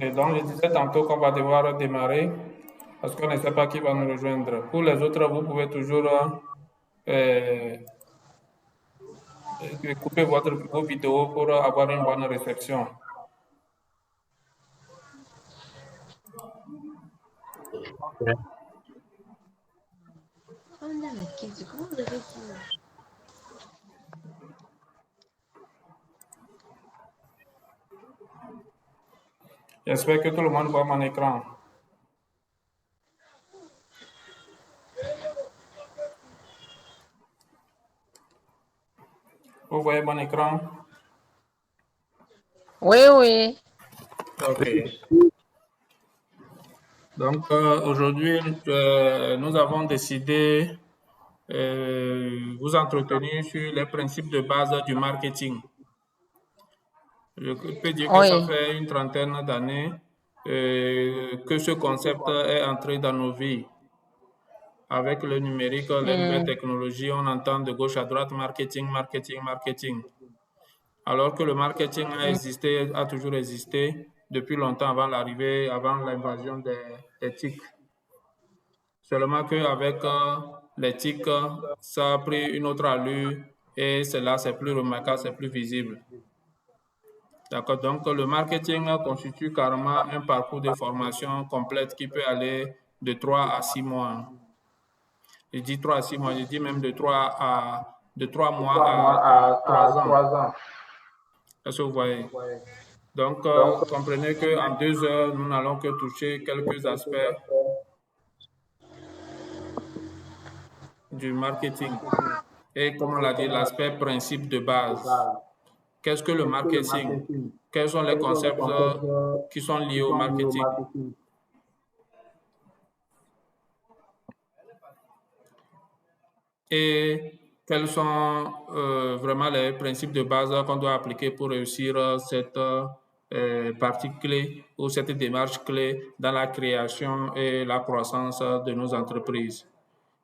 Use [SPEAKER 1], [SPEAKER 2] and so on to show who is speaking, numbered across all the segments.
[SPEAKER 1] Et donc, je disais tantôt qu'on va devoir démarrer parce qu'on ne sait pas qui va nous rejoindre. Pour les autres, vous pouvez toujours euh, couper vos vidéos pour avoir une bonne réception.
[SPEAKER 2] Ok.
[SPEAKER 1] J'espère que tout le monde voit mon écran. Vous voyez mon écran?
[SPEAKER 3] Oui, oui.
[SPEAKER 1] Ok. Donc, aujourd'hui, nous avons décidé vous entretenir sur les principes de base du marketing. Je peux dire que ça
[SPEAKER 3] Oui.
[SPEAKER 1] fait une trentaine d'années que ce concept est entré dans nos vies. Avec le numérique, les nouvelles technologies, on entend de gauche à droite marketing, marketing, marketing. Alors que le marketing a existé, a toujours existé depuis longtemps avant l'arrivée, avant l'invasion des TIC. Seulement qu'avec les TIC, ça a pris une autre allure et cela, c'est plus remarquable, c'est plus visible. D'accord. Donc, le marketing constitue carrément un parcours de formation complète qui peut aller de 3 à 6 mois. Je dis 3 à 6 mois, je dis même de 3 mois à 3 ans. Est-ce que vous voyez? Donc, comprenez qu'en 2 heures, nous n'allons que toucher quelques aspects du marketing. Et comme on l'a dit, l'aspect principe de base. Qu'est-ce que le marketing? Quels sont les concepts qui sont liés au marketing? Et quels sont vraiment les principes de base qu'on doit appliquer pour réussir cette partie clé ou cette démarche clé dans la création et la croissance de nos entreprises.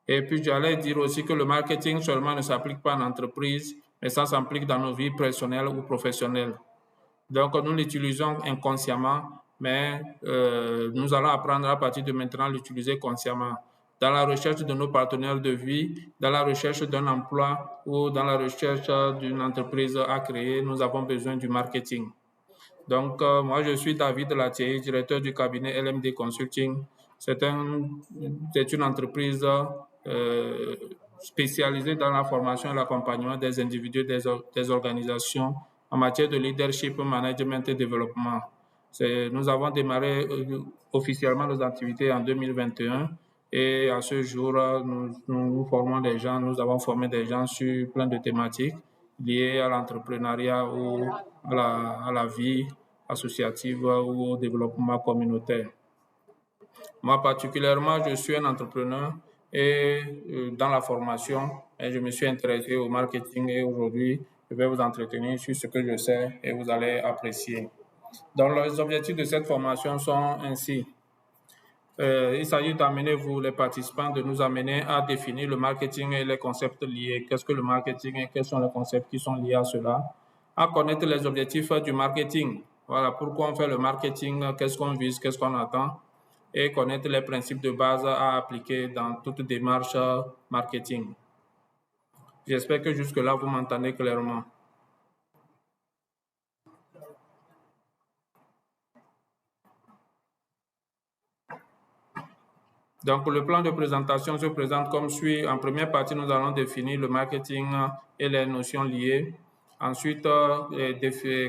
[SPEAKER 1] Et puis, j'allais dire aussi que le marketing seulement ne s'applique pas en entreprise, mais ça s'applique dans nos vies personnelles ou professionnelles. Donc, nous l'utilisons inconsciemment, mais nous allons apprendre à partir de maintenant à l'utiliser consciemment. Dans la recherche de nos partenaires de vie, dans la recherche d'un emploi ou dans la recherche d'une entreprise à créer, nous avons besoin du marketing. Donc, moi, je suis David Latier, directeur du cabinet LMD Consulting. C'est une entreprise spécialisée dans la formation et l'accompagnement des individus et des organisations en matière de leadership, management et développement. Nous avons démarré officiellement nos activités en 2021 et à ce jour, nous formons des gens, nous avons formé des gens sur plein de thématiques liées à l'entrepreneuriat ou à la vie associative ou au développement communautaire. Moi, particulièrement, je suis un entrepreneur et dans la formation, et je me suis intéressé au marketing et aujourd'hui, je vais vous entretenir sur ce que je sais et vous allez apprécier. Donc, les objectifs de cette formation sont ainsi. Il s'agit d'amener vous, les participants, de nous amener à définir le marketing et les concepts liés. Qu'est-ce que le marketing et quels sont les concepts qui sont liés à cela? À connaître les objectifs du marketing. Voilà, pourquoi on fait le marketing, qu'est-ce qu'on vise, qu'est-ce qu'on attend, et connaître les principes de base à appliquer dans toute démarche marketing. J'espère que jusque-là, vous m'entendez clairement. Donc, le plan de présentation se présente comme suit. En première partie, nous allons définir le marketing et les notions liées. Ensuite,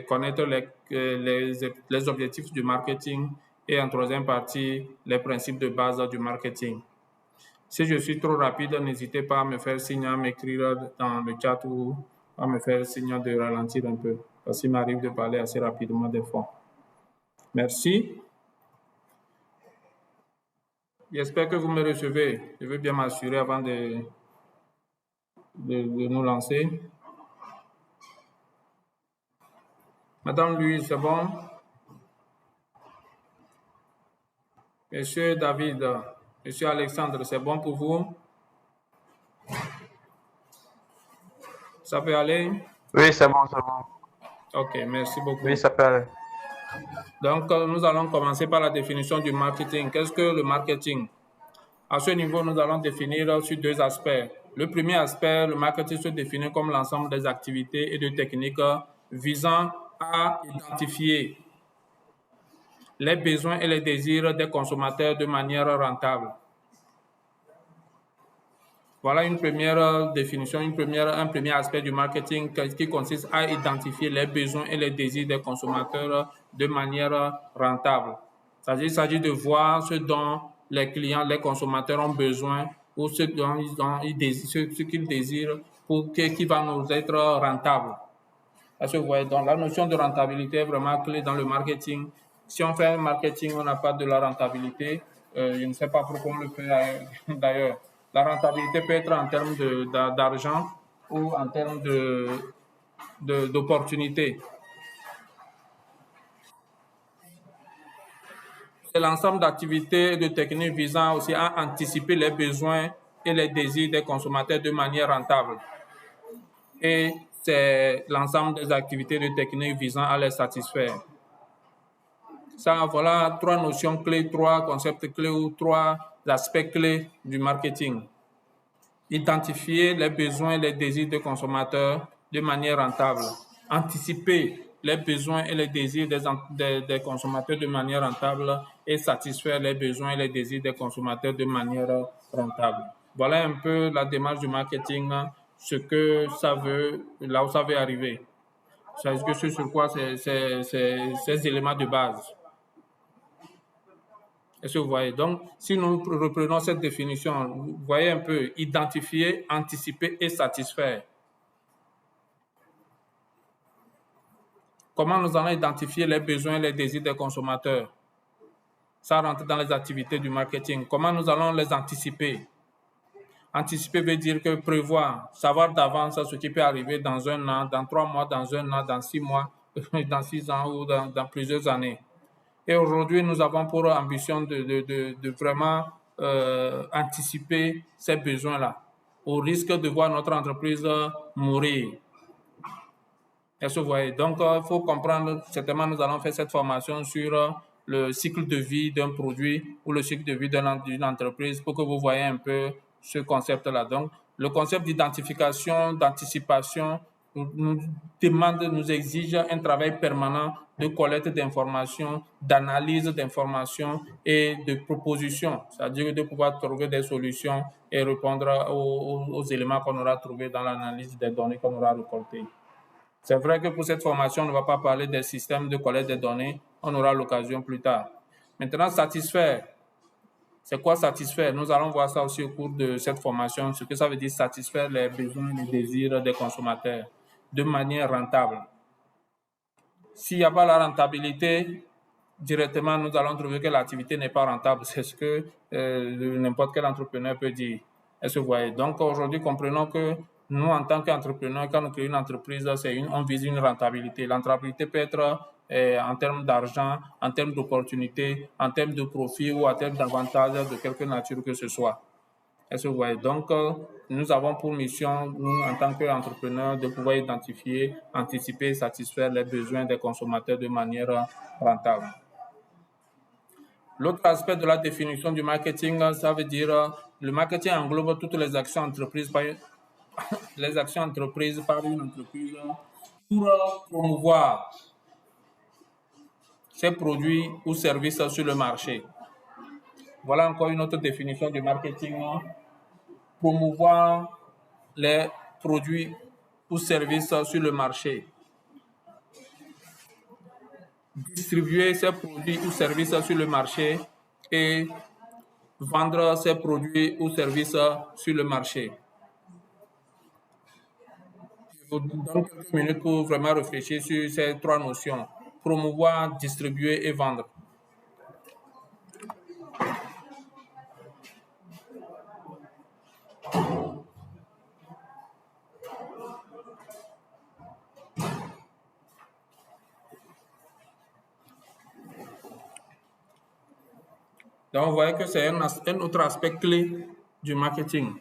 [SPEAKER 1] connaître les objectifs du marketing. Et en troisième partie, les principes de base du marketing. Si je suis trop rapide, n'hésitez pas à me faire signe, à m'écrire dans le chat ou à me faire signe de ralentir un peu. Parce qu'il m'arrive de parler assez rapidement des fois. Merci. J'espère que vous me recevez. Je veux bien m'assurer avant de nous lancer. Madame Louise, c'est bon? Monsieur David, Monsieur Alexandre, c'est bon pour vous? Ça peut aller?
[SPEAKER 2] Oui, c'est bon, c'est bon.
[SPEAKER 1] Ok, merci beaucoup.
[SPEAKER 2] Oui, ça peut aller.
[SPEAKER 1] Donc, nous allons commencer par la définition du marketing. Qu'est-ce que le marketing? À ce niveau, nous allons définir sur deux aspects. Le premier aspect, le marketing se définit comme l'ensemble des activités et de techniques visant à identifier les besoins et les désirs des consommateurs de manière rentable. Voilà une première définition, un premier aspect du marketing qui consiste à identifier les besoins et les désirs des consommateurs de manière rentable. C'est-à-dire, il s'agit de voir ce dont les clients, les consommateurs ont besoin ou ce qu'ils désirent pour qui va nous être rentable. Parce que vous voyez, donc la notion de rentabilité est vraiment clé dans le marketing. Si on fait un marketing, on n'a pas de la rentabilité. Je ne sais pas pourquoi on le fait d'ailleurs. La rentabilité peut être en termes d'argent ou en termes d'opportunités. C'est l'ensemble d'activités et de techniques visant aussi à anticiper les besoins et les désirs des consommateurs de manière rentable. Et c'est l'ensemble des activités et de techniques visant à les satisfaire. Ça, voilà trois notions clés, trois concepts clés ou trois aspects clés du marketing. Identifier les besoins et les désirs des consommateurs de manière rentable. Anticiper les besoins et les désirs des consommateurs de manière rentable et satisfaire les besoins et les désirs des consommateurs de manière rentable. Voilà un peu la démarche du marketing, ce que ça veut, là où ça veut arriver. C'est que sur quoi ces éléments de base. Est-ce que vous voyez? Donc, si nous reprenons cette définition, vous voyez un peu, identifier, anticiper et satisfaire. Comment nous allons identifier les besoins et les désirs des consommateurs? Ça rentre dans les activités du marketing. Comment nous allons les anticiper? Anticiper veut dire que prévoir, savoir d'avance ce qui peut arriver dans un an, dans 3 mois, dans un an, dans 6 mois, dans 6 ans ou dans plusieurs années. Et aujourd'hui, nous avons pour ambition de vraiment anticiper ces besoins-là, au risque de voir notre entreprise mourir. Est-ce que vous voyez? Donc, il faut comprendre, certainement, nous allons faire cette formation sur le cycle de vie d'un produit ou le cycle de vie d'une entreprise pour que vous voyez un peu ce concept-là. Donc, le concept d'identification, d'anticipation nous demande, nous exige un travail permanent de collecte d'informations, d'analyse d'informations et de propositions, c'est-à-dire de pouvoir trouver des solutions et répondre aux éléments qu'on aura trouvés dans l'analyse des données qu'on aura récoltées. C'est vrai que pour cette formation, on ne va pas parler des systèmes de collecte des données, on aura l'occasion plus tard. Maintenant, satisfaire. C'est quoi satisfaire? Nous allons voir ça aussi au cours de cette formation, ce que ça veut dire satisfaire les besoins et les désirs des consommateurs de manière rentable. S'il n'y a pas la rentabilité, directement, nous allons trouver que l'activité n'est pas rentable. C'est ce que n'importe quel entrepreneur peut dire. Est-ce que vous voyez? Donc, aujourd'hui, comprenons que nous, en tant qu'entrepreneurs, quand nous créons une entreprise, on vise une rentabilité. La rentabilité peut être en termes d'argent, en termes d'opportunités, en termes de profit ou en termes d'avantages de quelque nature que ce soit. Est-ce que vous voyez? Donc, nous avons pour mission, nous, en tant qu'entrepreneurs, de pouvoir identifier, anticiper, satisfaire les besoins des consommateurs de manière rentable. L'autre aspect de la définition du marketing, ça veut dire le marketing englobe toutes les actions entreprises par une entreprise pour promouvoir ses produits ou services sur le marché. Voilà encore une autre définition du marketing. Promouvoir les produits ou services sur le marché. Distribuer ces produits ou services sur le marché et vendre ces produits ou services sur le marché. Je vous donne quelques minutes pour vraiment réfléchir sur ces trois notions. Promouvoir, distribuer et vendre. Donc, vous voyez que c'est un autre aspect clé du marketing.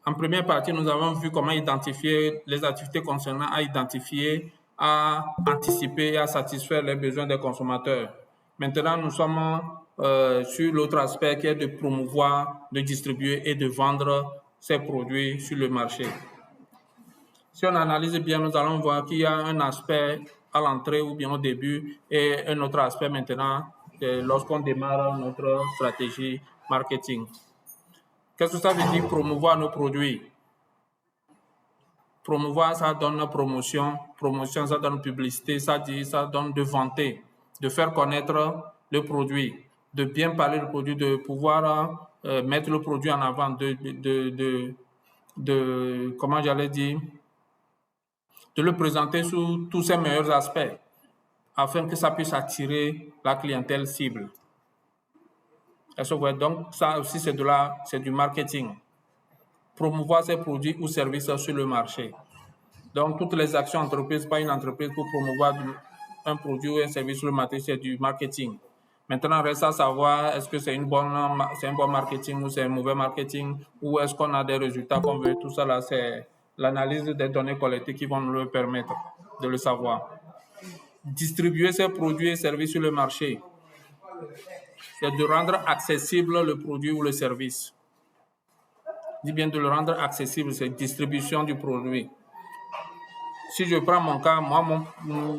[SPEAKER 1] En première partie, nous avons vu comment identifier les activités concernant à identifier à anticiper et à satisfaire les besoins des consommateurs. Maintenant, nous sommes sur l'autre aspect qui est de promouvoir, de distribuer et de vendre ces produits sur le marché. Si on analyse bien, nous allons voir qu'il y a un aspect à l'entrée ou bien au début et un autre aspect maintenant lorsqu'on démarre notre stratégie marketing. Qu'est-ce que ça veut dire promouvoir nos produits? Promouvoir, ça donne promotion. Promotion, ça donne publicité. Ça donne de vanter, de faire connaître le produit, de bien parler du produit, de pouvoir mettre le produit en avant, comment j'allais dire, de le présenter sous tous ses meilleurs aspects afin que ça puisse attirer la clientèle cible. Donc, ça aussi, c'est du marketing. Promouvoir ses produits ou services sur le marché. Donc, toutes les actions entreprises par une entreprise pour promouvoir un produit ou un service sur le marché, c'est du marketing. Maintenant, reste à savoir est-ce que c'est un bon marketing ou c'est un mauvais marketing ou est-ce qu'on a des résultats qu'on veut. Tout ça, là, c'est l'analyse des données collectées qui vont nous le permettre de le savoir. Distribuer ces produits et services sur le marché, c'est de rendre accessible le produit ou le service. Je dis bien de le rendre accessible, c'est distribution du produit. Si je prends mon cas,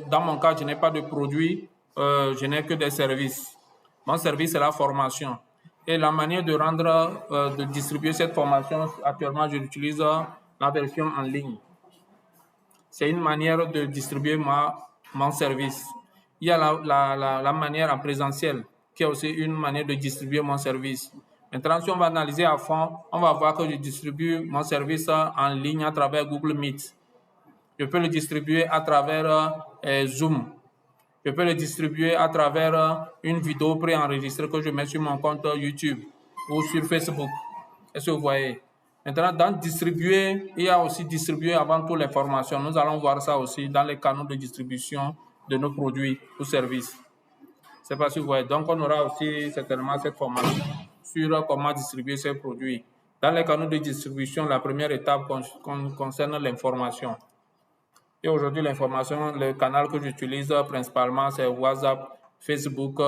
[SPEAKER 1] dans mon cas, je n'ai pas de produit, je n'ai que des services. Mon service, c'est la formation. Et la manière de de distribuer cette formation, actuellement, je utilise la version en ligne. C'est une manière de distribuer mon service. Il y a la manière en présentiel, qui est aussi une manière de distribuer mon service. Maintenant, si on va analyser à fond, on va voir que je distribue mon service en ligne à travers Google Meet. Je peux le distribuer à travers Zoom. Je peux le distribuer à travers une vidéo préenregistrée que je mets sur mon compte YouTube ou sur Facebook. Est-ce que vous voyez? Maintenant, dans distribuer, il y a aussi distribuer avant tout les formations. Nous allons voir ça aussi dans les canaux de distribution de nos produits ou services. C'est pas si vous voyez. Donc, on aura aussi certainement cette formation sur comment distribuer ces produits. Dans les canaux de distribution, la première étape concerne l'information. Et aujourd'hui, l'information, le canal que j'utilise principalement, c'est WhatsApp, Facebook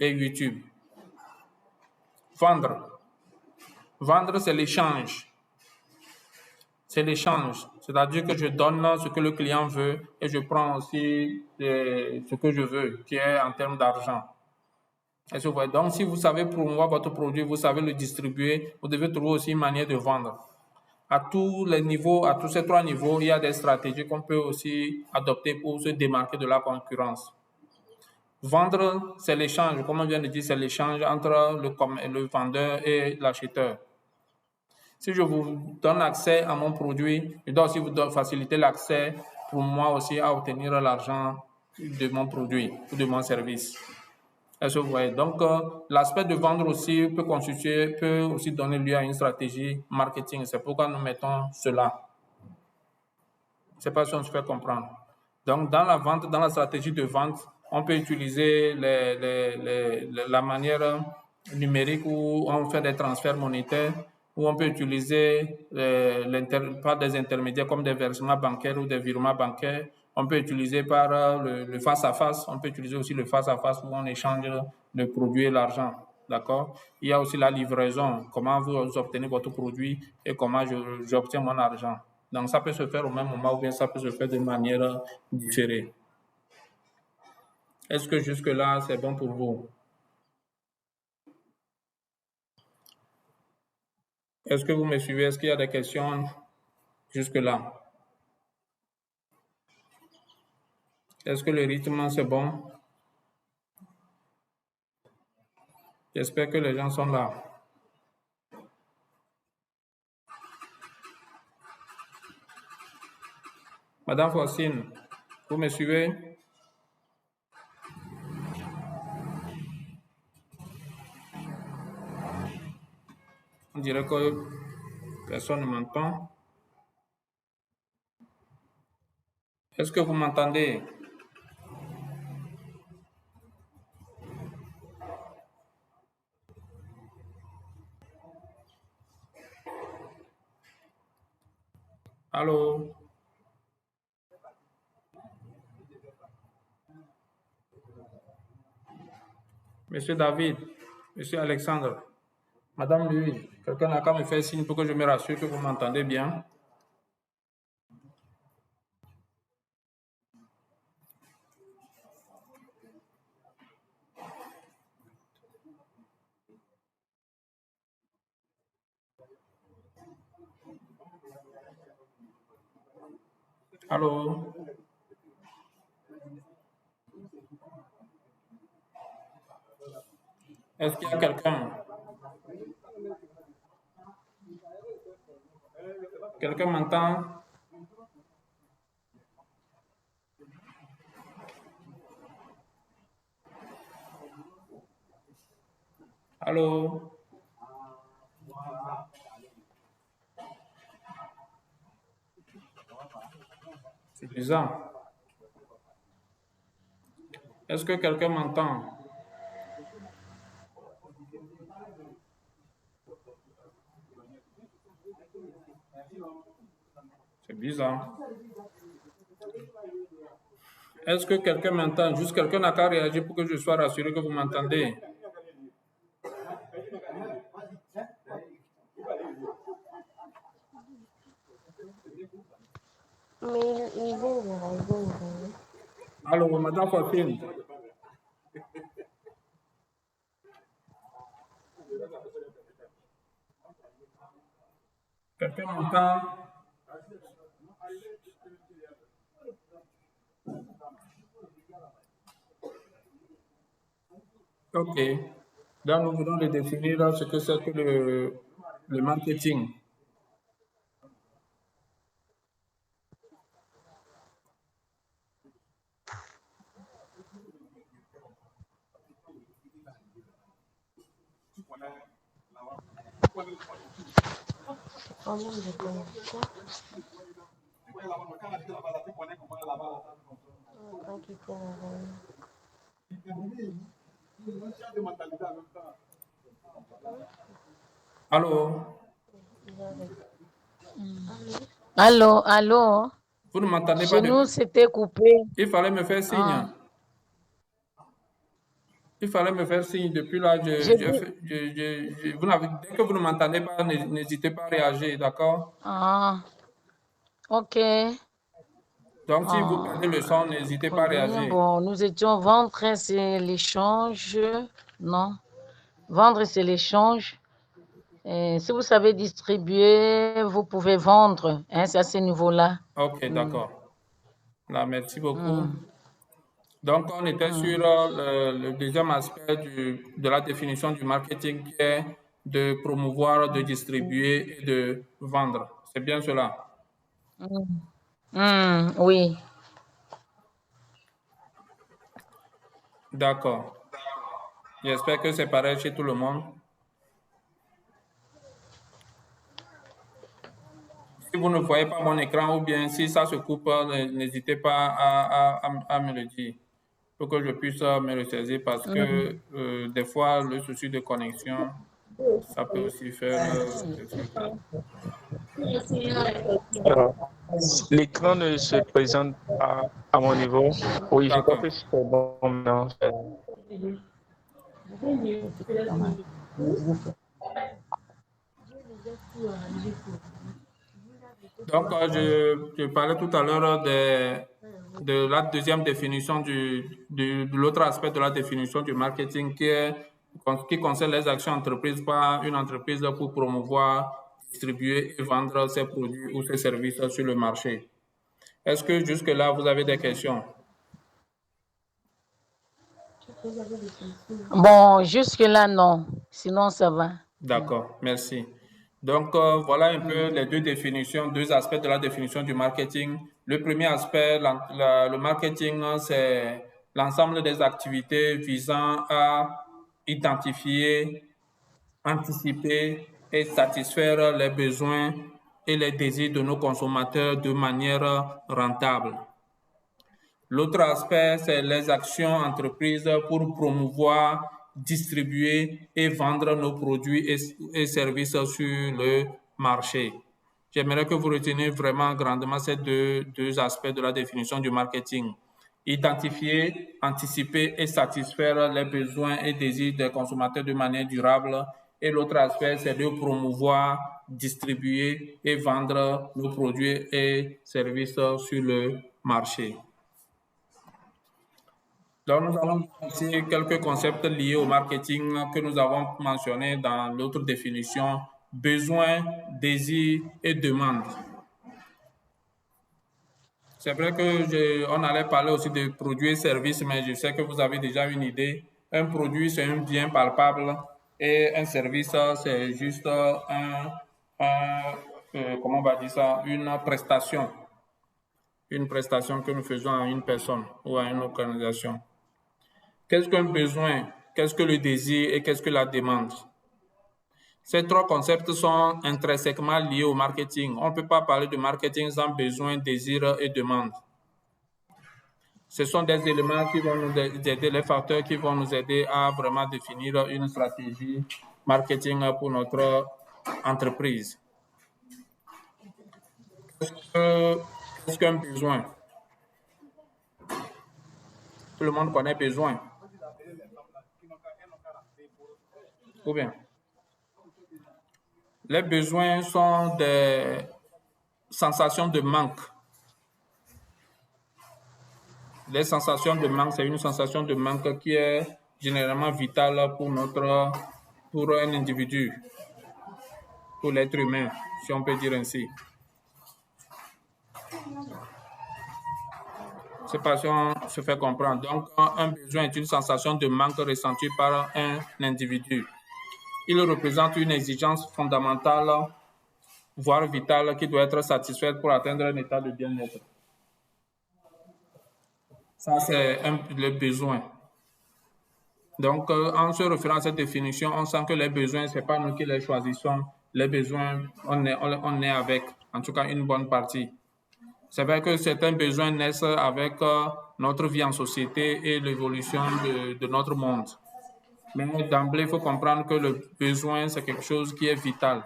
[SPEAKER 1] et YouTube. Vendre. Vendre, c'est l'échange. C'est l'échange. C'est-à-dire que je donne ce que le client veut et je prends aussi ce que je veux, qui est en termes d'argent. Est-ce que vous voyez? Donc, si vous savez promouvoir votre produit, vous savez le distribuer, vous devez trouver aussi une manière de vendre. À tous les niveaux, à tous ces trois niveaux, il y a des stratégies qu'on peut aussi adopter pour se démarquer de la concurrence. Vendre, c'est l'échange. Comme on vient de dire, c'est l'échange entre le vendeur et l'acheteur. Si je vous donne accès à mon produit, je dois aussi vous faciliter l'accès pour moi aussi à obtenir l'argent de mon produit ou de mon service. Est-ce que vous voyez? Donc, l'aspect de vendre aussi peut aussi donner lieu à une stratégie marketing. C'est pourquoi nous mettons cela. Je ne sais pas si on se fait comprendre. Donc, dans la vente, dans la stratégie de vente, on peut utiliser la manière numérique où on fait des transferts monétaires, où on peut utiliser par des intermédiaires comme des versements bancaires ou des virements bancaires. On peut utiliser par le face-à-face. On peut utiliser aussi le face-à-face où on échange le produit et l'argent. D'accord? Il y a aussi la livraison. Comment vous obtenez votre produit et comment j'obtiens mon argent. Donc, ça peut se faire au même moment ou bien ça peut se faire de manière différée. Est-ce que jusque-là, c'est bon pour vous? Est-ce que vous me suivez? Est-ce qu'il y a des questions jusque-là? Est-ce que le rythme, c'est bon? J'espère que les gens sont là. Madame Faustine, vous me suivez? On dirait que personne ne m'entend. Est-ce que vous m'entendez? Allô? Monsieur David, Monsieur Alexandre, Madame Louise, quelqu'un n'a qu'à me faire signe pour que je me rassure que vous m'entendez bien. Allô? Est-ce qu'il y a quelqu'un? Quelqu'un m'entend? Allô? C'est bizarre. Est-ce que quelqu'un m'entend? C'est bizarre. Est-ce que quelqu'un m'entend? Juste quelqu'un n'a qu'à réagir pour que je sois rassuré que vous m'entendez.
[SPEAKER 3] Mais il vient.
[SPEAKER 1] Allô, Madame Fafine. Quelqu'un m'entend? Ok. Donc, nous venons de définir ce que c'est que le marketing. Allô?
[SPEAKER 4] Allô, allô?
[SPEAKER 1] Vous ne m'entendez pas
[SPEAKER 4] Chez nous, c'était coupé.
[SPEAKER 1] Il fallait me faire signe. Il fallait me faire signe. Depuis là, dès que vous ne m'entendez pas, n'hésitez pas à réagir, d'accord?
[SPEAKER 4] Ah, ok.
[SPEAKER 1] Donc, si vous perdez le son, n'hésitez pas à réagir.
[SPEAKER 4] Bon, nous étions vendre, c'est l'échange. Non. Vendre, c'est l'échange. Si vous savez distribuer, vous pouvez vendre. Hein, c'est à ce niveau-là.
[SPEAKER 1] Ok, d'accord. Là, merci beaucoup. Donc, on était sur le deuxième aspect de la définition du marketing qui est de promouvoir, de distribuer et de vendre. C'est bien cela?
[SPEAKER 4] Oui.
[SPEAKER 1] D'accord. J'espère que c'est pareil chez tout le monde. Si vous ne voyez pas mon écran ou bien si ça se coupe, n'hésitez pas à me le dire pour que je puisse me ressaisir parce que des fois, le souci de connexion, ça peut aussi faire des trucs.
[SPEAKER 2] L'écran ne se présente pas à mon niveau. Oui, je crois que c'est bon maintenant.
[SPEAKER 1] Donc, je parlais tout à l'heure de la deuxième définition de l'autre aspect de la définition du marketing qui concerne les actions entreprises par une entreprise pour promouvoir, distribuer et vendre ses produits ou ses services sur le marché. Est-ce que jusque-là, vous avez des questions?
[SPEAKER 4] Bon, jusque-là, non. Sinon, ça va.
[SPEAKER 1] D'accord, merci. Donc, voilà un peu les deux aspects de la définition du marketing. Le premier aspect, le marketing, c'est l'ensemble des activités visant à identifier, anticiper et satisfaire les besoins et les désirs de nos consommateurs de manière rentable. L'autre aspect, c'est les actions entreprises pour promouvoir, distribuer et vendre nos produits et services sur le marché. J'aimerais que vous reteniez vraiment grandement ces deux aspects de la définition du marketing. identifier, anticiper et satisfaire les besoins et désirs des consommateurs de manière durable. Et l'autre aspect, c'est de promouvoir, distribuer et vendre nos produits et services sur le marché. Donc, nous allons ici quelques concepts liés au marketing que nous avons mentionnés dans l'autre définition, besoin, désir et demande. C'est vrai qu'on allait parler aussi de produits et services, mais je sais que vous avez déjà une idée. Un produit, c'est un bien palpable et un service, c'est juste comment on va dire ça, une prestation. Une prestation que nous faisons à une personne ou à une organisation. Qu'est-ce qu'un besoin, qu'est-ce que le désir et qu'est-ce que la demande? Ces trois concepts sont intrinsèquement liés au marketing. On ne peut pas parler de marketing sans besoin, désir et demande. Ce sont des éléments qui vont nous aider, les facteurs qui vont nous aider à vraiment définir une stratégie marketing pour notre entreprise. Qu'est-ce qu'un besoin? Tout le monde connaît besoin. Ou bien? Les besoins sont des sensations de manque. Les sensations de manque, c'est une sensation de manque qui est généralement vitale pour un individu, pour l'être humain, si on peut dire ainsi. Cette passion se fait comprendre. Donc, un besoin est une sensation de manque ressentie par un individu. Il représente une exigence fondamentale, voire vitale, qui doit être satisfaite pour atteindre un état de bien-être. Ça, c'est le besoin. Donc, en se référant à cette définition, on sent que les besoins, ce n'est pas nous qui les choisissons. Les besoins, on est avec, en tout cas, une bonne partie. C'est vrai que certains besoins naissent avec notre vie en société et l'évolution de notre monde. Mais d'emblée, il faut comprendre que le besoin, c'est quelque chose qui est vital.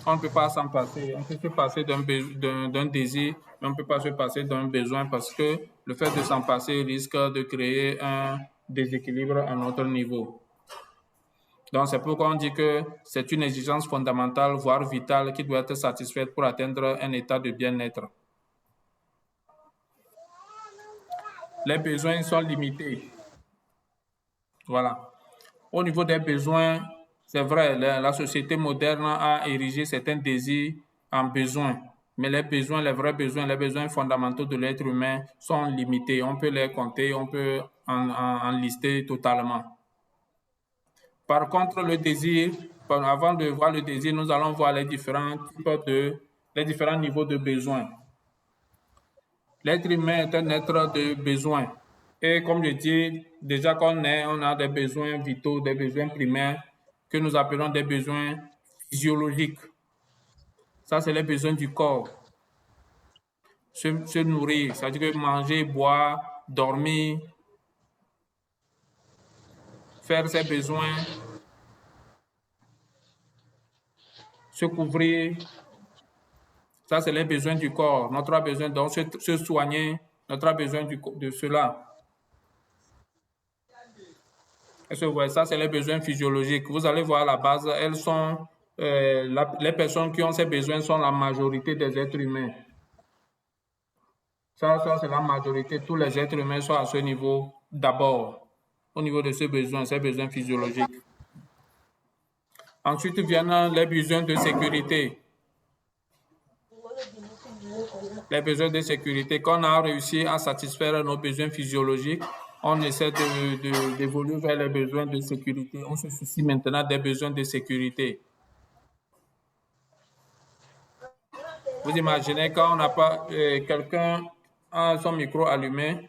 [SPEAKER 1] On ne peut pas s'en passer. On peut se passer d'un désir, mais on ne peut pas se passer d'un besoin parce que le fait de s'en passer risque de créer un déséquilibre à notre niveau. Donc, c'est pourquoi on dit que c'est une exigence fondamentale, voire vitale, qui doit être satisfaite pour atteindre un état de bien-être. Les besoins sont limités. Voilà. Au niveau des besoins, c'est vrai, la société moderne a érigé certains désirs en besoins. Mais les besoins, les vrais besoins, les besoins fondamentaux de l'être humain sont limités. On peut les compter, on peut en lister totalement. Par contre, le désir, avant de voir le désir, nous allons voir les différents niveaux de besoins. L'être humain est un être de besoins. Et comme je dis, déjà qu'on est, on a des besoins vitaux, des besoins primaires que nous appelons des besoins physiologiques. Ça, c'est les besoins du corps. Se nourrir, c'est-à-dire que manger, boire, dormir, faire ses besoins, se couvrir. Ça, c'est les besoins du corps. Notre besoin donc se soigner, notre besoin de cela. Ça, c'est les besoins physiologiques. Vous allez voir à la base, elles sont les personnes qui ont ces besoins sont la majorité des êtres humains. Ça c'est la majorité. Tous les êtres humains sont à ce niveau d'abord, au niveau de ces besoins physiologiques. Ensuite viennent les besoins de sécurité. Les besoins de sécurité. Quand on a réussi à satisfaire nos besoins physiologiques, on essaie d'évoluer vers les besoins de sécurité. On se soucie maintenant des besoins de sécurité. Vous imaginez quand on n'a pas quelqu'un a son micro allumé.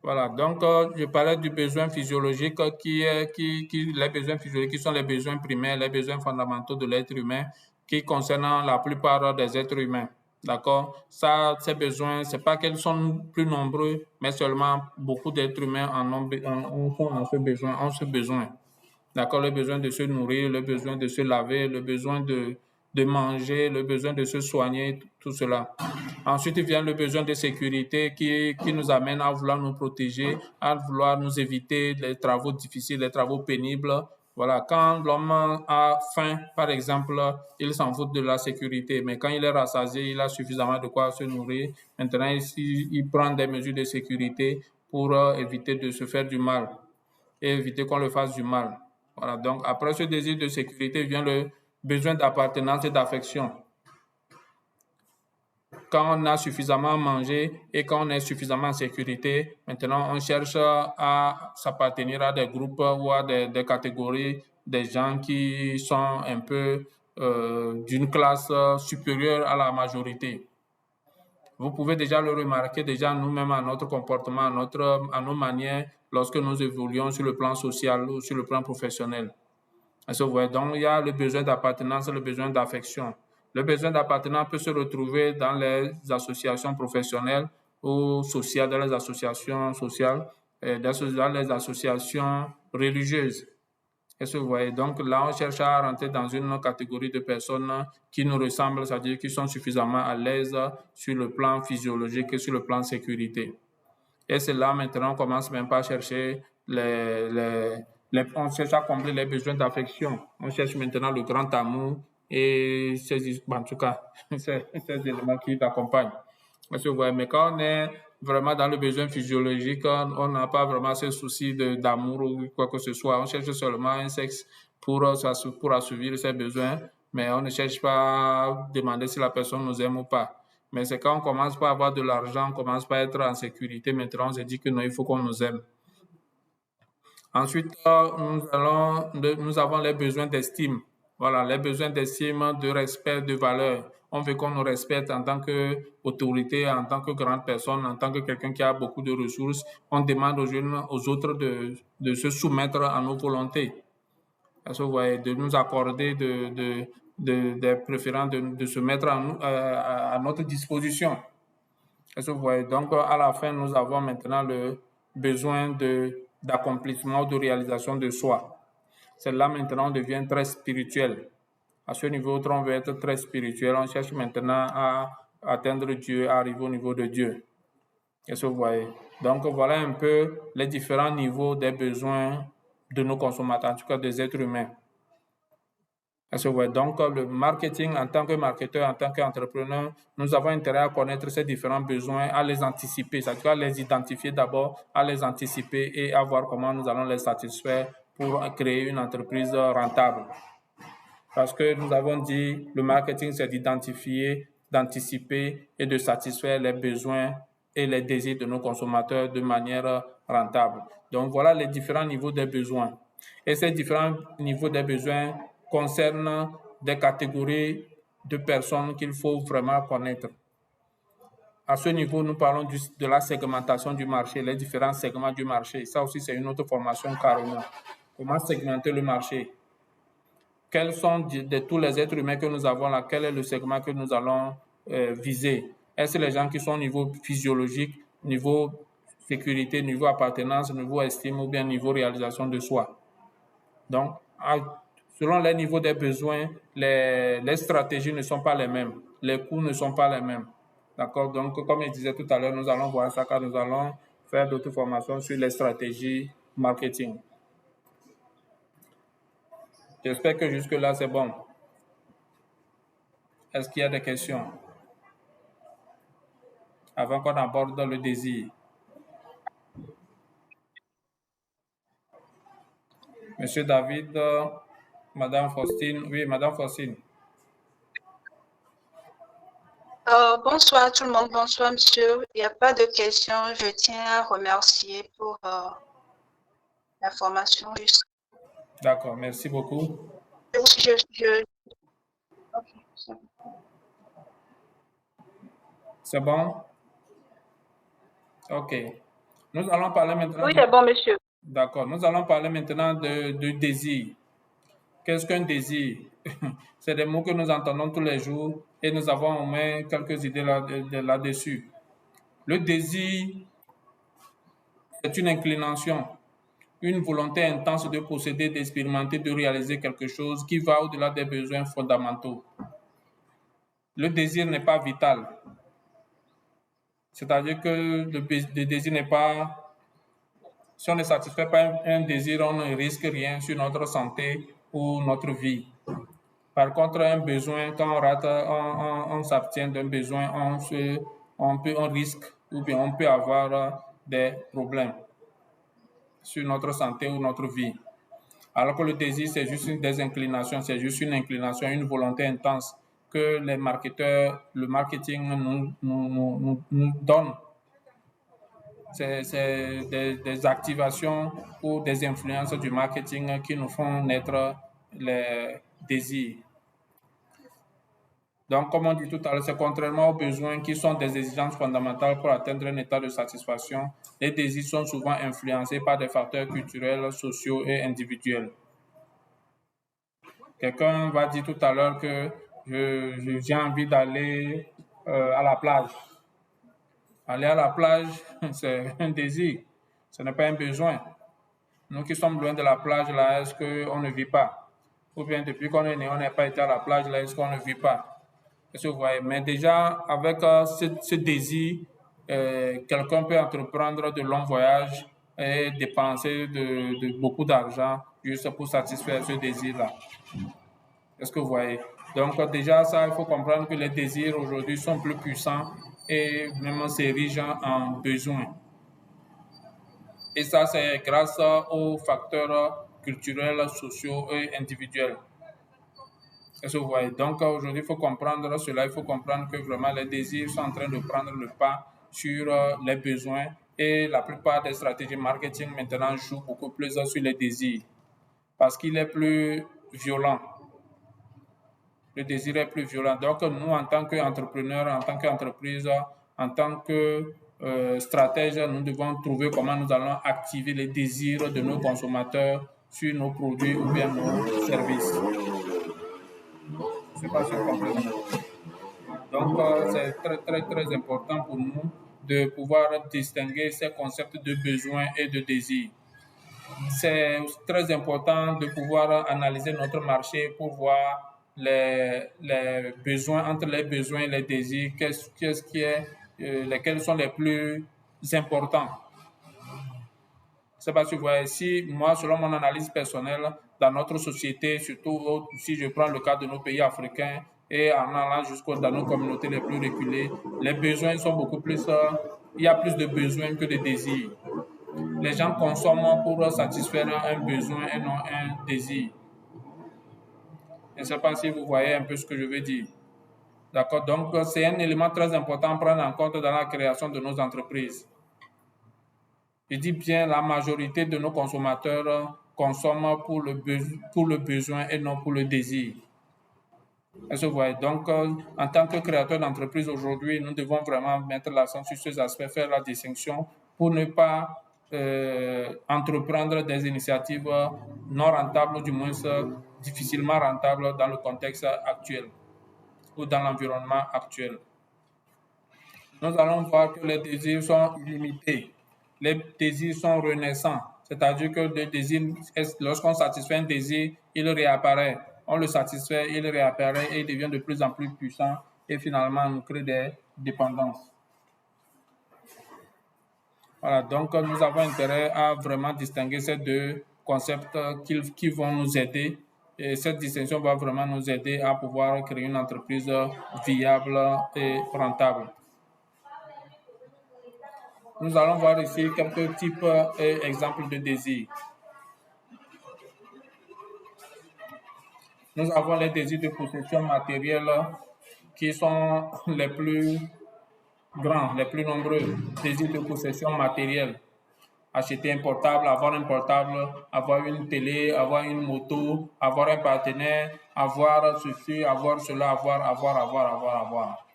[SPEAKER 1] Voilà, donc je parlais du besoin physiologique les besoins physiologiques qui sont les besoins primaires, les besoins fondamentaux de l'être humain qui concernent la plupart des êtres humains. D'accord? Ça, ces besoins, c'est pas qu'ils sont plus nombreux, mais seulement beaucoup d'êtres humains ont ce besoin. D'accord, le besoin de se nourrir, le besoin de se laver, le besoin de manger, le besoin de se soigner, tout cela. Ensuite vient le besoin de sécurité qui nous amène à vouloir nous protéger, à vouloir nous éviter les travaux difficiles, les travaux pénibles. Voilà, quand l'homme a faim, par exemple, il s'en fout de la sécurité, mais quand il est rassasié, il a suffisamment de quoi se nourrir. Maintenant, il prend des mesures de sécurité pour éviter de se faire du mal et éviter qu'on le fasse du mal. Voilà, donc après ce désir de sécurité vient le besoin d'appartenance et d'affection. Quand on a suffisamment mangé et quand on est suffisamment en sécurité, maintenant on cherche à s'appartenir à des groupes ou à des catégories, des gens qui sont un peu d'une classe supérieure à la majorité. Vous pouvez déjà le remarquer déjà nous-mêmes à notre comportement, à nos manières lorsque nous évoluons sur le plan social ou sur le plan professionnel. Donc, il y a le besoin d'appartenance et le besoin d'affection. Le besoin d'appartenance peut se retrouver dans les associations professionnelles ou sociales, dans les associations sociales, dans les associations religieuses. Est-ce que vous voyez? Donc là, on cherche à rentrer dans une catégorie de personnes qui nous ressemblent, c'est-à-dire qui sont suffisamment à l'aise sur le plan physiologique et sur le plan sécurité. Et c'est là, maintenant, on commence même pas à chercher on cherche à combler les besoins d'affection. On cherche maintenant le grand amour et en tout cas, ces éléments qui l'accompagnent. Mais quand on est vraiment dans le besoin physiologique, on n'a pas vraiment ce souci d'amour ou quoi que ce soit. On cherche seulement un sexe pour assouvir ses besoins, mais on ne cherche pas à demander si la personne nous aime ou pas. Mais c'est quand on commence pas à avoir de l'argent, on commence pas à être en sécurité, maintenant on se dit que non, il faut qu'on nous aime. Ensuite, nous avons les besoins d'estime. Voilà, les besoins d'estime, de respect, de valeur. On veut qu'on nous respecte en tant qu'autorité, en tant que grande personne, en tant que quelqu'un qui a beaucoup de ressources. On demande aux autres de se soumettre à nos volontés. De nous accorder des préférences, de se mettre à notre disposition. Donc, à la fin, nous avons maintenant le besoin d'accomplissement, de réalisation de soi. C'est là maintenant on devient très spirituel. À ce niveau, on veut être très spirituel. On cherche maintenant à atteindre Dieu, à arriver au niveau de Dieu. Est-ce que vous voyez? Donc, voilà un peu les différents niveaux des besoins de nos consommateurs, en tout cas des êtres humains. Donc, le marketing, en tant que marketeur, en tant qu'entrepreneur, nous avons intérêt à connaître ces différents besoins, à les anticiper, c'est-à-dire à les identifier d'abord, à les anticiper et à voir comment nous allons les satisfaire pour créer une entreprise rentable. Parce que nous avons dit, le marketing, c'est d'identifier, d'anticiper et de satisfaire les besoins et les désirs de nos consommateurs de manière rentable. Donc, voilà les différents niveaux des besoins. Et ces différents niveaux des besoins concernent des catégories de personnes qu'il faut vraiment connaître. À ce niveau, nous parlons de la segmentation du marché, les différents segments du marché. Ça aussi, c'est une autre formation carrément. Comment segmenter le marché? Quels sont de tous les êtres humains que nous avons là, quel est le segment que nous allons viser? Est-ce les gens qui sont au niveau physiologique, niveau sécurité, niveau appartenance, niveau estime ou bien niveau réalisation de soi? Donc, selon les niveaux des besoins, les stratégies ne sont pas les mêmes, les coûts ne sont pas les mêmes. D'accord? Donc, comme je disais tout à l'heure, nous allons voir ça quand nous allons faire d'autres formations sur les stratégies marketing. J'espère que jusque-là, c'est bon. Est-ce qu'il y a des questions avant qu'on aborde le désir? Monsieur David, Madame Faustine. Oui, Madame Faustine.
[SPEAKER 5] Bonsoir tout le monde, bonsoir monsieur. Il n'y a pas de questions. Je tiens à remercier pour la formation.
[SPEAKER 1] D'accord, merci beaucoup. C'est bon? OK. Nous allons parler maintenant...
[SPEAKER 5] Oui, c'est bon, monsieur.
[SPEAKER 1] D'accord. Nous allons parler maintenant de désir. Qu'est-ce qu'un désir? C'est des mots que nous entendons tous les jours et nous avons au moins quelques idées là-dessus. Le désir, c'est une inclination. une volonté intense de posséder, d'expérimenter, de réaliser quelque chose qui va au-delà des besoins fondamentaux. Le désir n'est pas vital. C'est-à-dire que le désir n'est pas... Si on ne satisfait pas un désir, on ne risque rien sur notre santé ou notre vie. Par contre, un besoin, quand on rate, on s'abstient d'un besoin, on risque ou bien on peut avoir des problèmes sur notre santé ou notre vie. Alors que le désir, c'est juste une désinclination, c'est juste une inclination, une volonté intense que les marketeurs, le marketing nous donne. C'est des activations ou des influences du marketing qui nous font naître les désirs. Donc, comme on dit tout à l'heure, c'est contrairement aux besoins qui sont des exigences fondamentales pour atteindre un état de satisfaction, les désirs sont souvent influencés par des facteurs culturels, sociaux et individuels. Quelqu'un va dire tout à l'heure que j'ai envie d'aller à la plage. Aller à la plage, c'est un désir, ce n'est pas un besoin. Nous qui sommes loin de la plage, là, est-ce qu'on ne vit pas? Ou bien depuis qu'on est né, on n'a pas été à la plage, là, est-ce qu'on ne vit pas? Est-ce que vous voyez? Mais déjà, avec ce désir, quelqu'un peut entreprendre de longs voyages et dépenser de beaucoup d'argent juste pour satisfaire ce désir-là. Est-ce que vous voyez? Donc déjà, ça, il faut comprendre que les désirs aujourd'hui sont plus puissants et même s'érigent en besoins. Et ça, c'est grâce aux facteurs culturels, sociaux et individuels. Est-ce que vous voyez? Donc aujourd'hui, il faut comprendre cela, il faut comprendre que vraiment les désirs sont en train de prendre le pas sur les besoins et la plupart des stratégies marketing maintenant jouent beaucoup plus sur les désirs parce qu'il est plus violent. Le désir est plus violent. Donc nous, en tant qu'entrepreneurs, en tant qu'entreprise, en tant que stratège, nous devons trouver comment nous allons activer les désirs de nos consommateurs sur nos produits ou bien nos services. Je ne sais pas si vous comprenez. Donc, c'est très important pour nous de pouvoir distinguer ces concepts de besoin et de désir. C'est très important de pouvoir analyser notre marché pour voir les besoins, entre les besoins et les désirs, lesquels sont les plus importants. C'est parce que vous voyez, si moi, selon mon analyse personnelle, dans notre société, surtout si je prends le cas de nos pays africains et en allant dans nos communautés les plus reculées, les besoins sont beaucoup plus... il y a plus de besoins que de désirs. Les gens consomment pour satisfaire un besoin et non un désir. Je ne sais pas si vous voyez un peu ce que je veux dire. D'accord? Donc, c'est un élément très important à prendre en compte dans la création de nos entreprises. Je dis bien, la majorité de nos consommateurs consomment pour le besoin et non pour le désir. Est-ce que vous voyez? Donc, en tant que créateur d'entreprise aujourd'hui, nous devons vraiment mettre l'accent sur ces aspects, faire la distinction pour ne pas entreprendre des initiatives non rentables, ou du moins difficilement rentables dans le contexte actuel ou dans l'environnement actuel. Nous allons voir que les désirs sont illimités. Les désirs sont renaissants, c'est-à-dire que le désir, lorsqu'on satisfait un désir, il réapparaît. On le satisfait, il réapparaît et il devient de plus en plus puissant et finalement nous crée des dépendances. Voilà, donc nous avons intérêt à vraiment distinguer ces deux concepts qui vont nous aider. Et cette distinction va vraiment nous aider à pouvoir créer une entreprise viable et rentable. Nous allons voir ici quelques types et exemples de désirs. Nous avons les désirs de possession matérielle qui sont les plus grands, les plus nombreux. Désirs de possession matérielle. Acheter un portable, avoir une télé, avoir une moto, avoir un partenaire, avoir ceci, avoir cela, avoir.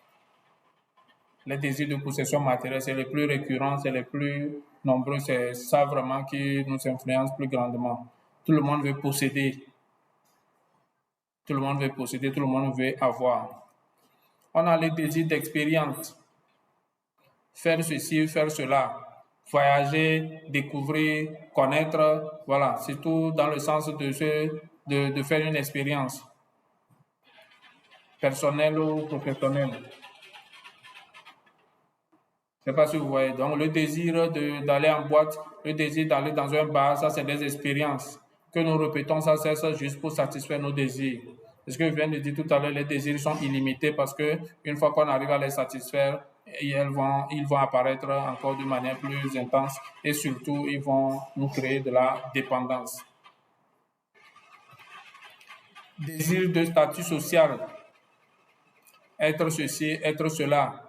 [SPEAKER 1] Les désirs de possession matérielle, c'est les plus récurrents, c'est les plus nombreux, c'est ça vraiment qui nous influence plus grandement. Tout le monde veut posséder. Tout le monde veut posséder, tout le monde veut avoir. On a les désirs d'expérience. Faire ceci, faire cela. voyager, découvrir, connaître. Voilà, c'est tout dans le sens de faire une expérience personnelle ou professionnelle. Je ne sais pas si vous voyez. Donc, le désir d'aller en boîte, le désir d'aller dans un bar, ça, c'est des expériences que nous répétons sans cesse juste pour satisfaire nos désirs. Ce que je viens de dire tout à l'heure, les désirs sont illimités parce que une fois qu'on arrive à les satisfaire, ils vont apparaître encore de manière plus intense et surtout, ils vont nous créer de la dépendance. Désir de statut social. Être ceci, être cela.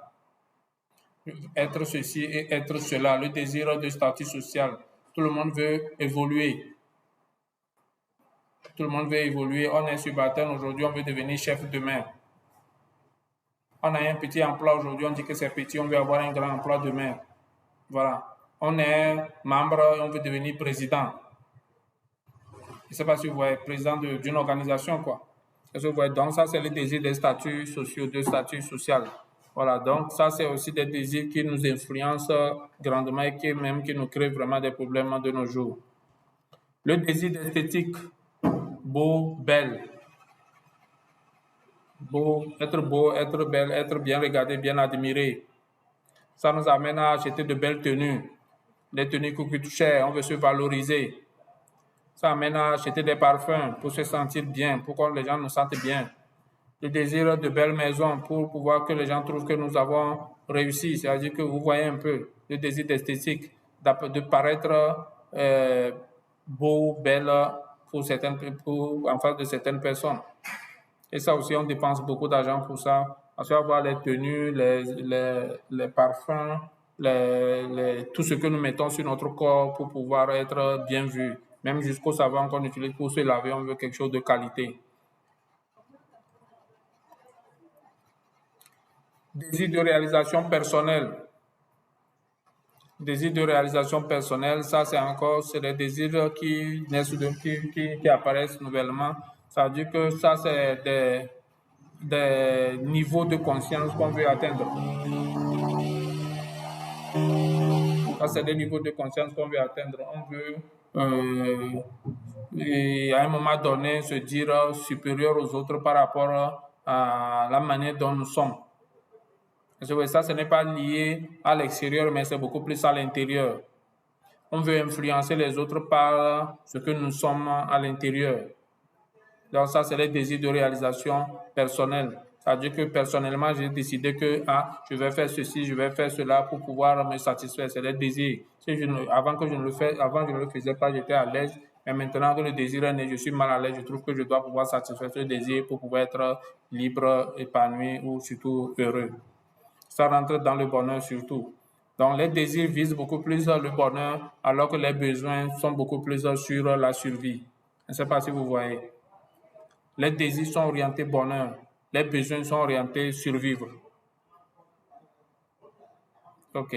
[SPEAKER 1] Être ceci et être cela, le désir de statut social. Tout le monde veut évoluer. Tout le monde veut évoluer. On est subalterne aujourd'hui, on veut devenir chef demain. On a un petit emploi aujourd'hui, on dit que c'est petit, on veut avoir un grand emploi demain. Voilà. On est membre, on veut devenir président. Je ne sais pas si vous voyez, président d'une organisation, quoi. Est-ce que vous voyez? Donc, ça, c'est le désir des statuts sociaux, de statut social. Voilà, donc ça, c'est aussi des désirs qui nous influencent grandement et qui nous créent vraiment des problèmes de nos jours. Le désir d'esthétique, beau, belle. Beau, être belle, être bien regardé, bien admiré. Ça nous amène à acheter de belles tenues, des tenues qui coûtent cher, on veut se valoriser. Ça amène à acheter des parfums pour se sentir bien, pour que les gens nous sentent bien. Le désir de belles maisons pour pouvoir que les gens trouvent que nous avons réussi. C'est-à-dire que vous voyez un peu le désir d'esthétique, de paraître beau, belle en face de certaines personnes. Et ça aussi, on dépense beaucoup d'argent pour ça. Parce qu'avoir les tenues, les parfums, tout ce que nous mettons sur notre corps pour pouvoir être bien vu. Même jusqu'au savon qu'on utilise pour se laver, on veut quelque chose de qualité. Désir de réalisation personnelle. Désir de réalisation personnelle, ça c'est des désirs qui apparaissent nouvellement. Ça veut dire que ça c'est des niveaux de conscience qu'on veut atteindre. Ça c'est des niveaux de conscience qu'on veut atteindre. On veut à un moment donné se dire supérieur aux autres par rapport à la manière dont nous sommes. Ça, ce n'est pas lié à l'extérieur, mais c'est beaucoup plus à l'intérieur. On veut influencer les autres par ce que nous sommes à l'intérieur. Donc ça, c'est les désirs de réalisation personnelle. C'est-à-dire que personnellement, j'ai décidé que je vais faire ceci, je vais faire cela pour pouvoir me satisfaire. C'est les désirs. Avant, je ne le faisais pas, j'étais à l'aise. Mais maintenant que le désir est né, je suis mal à l'aise. Je trouve que je dois pouvoir satisfaire ce désir pour pouvoir être libre, épanoui ou surtout heureux. Ça rentre dans le bonheur surtout. Donc, les désirs visent beaucoup plus le bonheur, alors que les besoins sont beaucoup plus sur la survie. Je ne sais pas si vous voyez. Les désirs sont orientés bonheur. Les besoins sont orientés survivre. OK.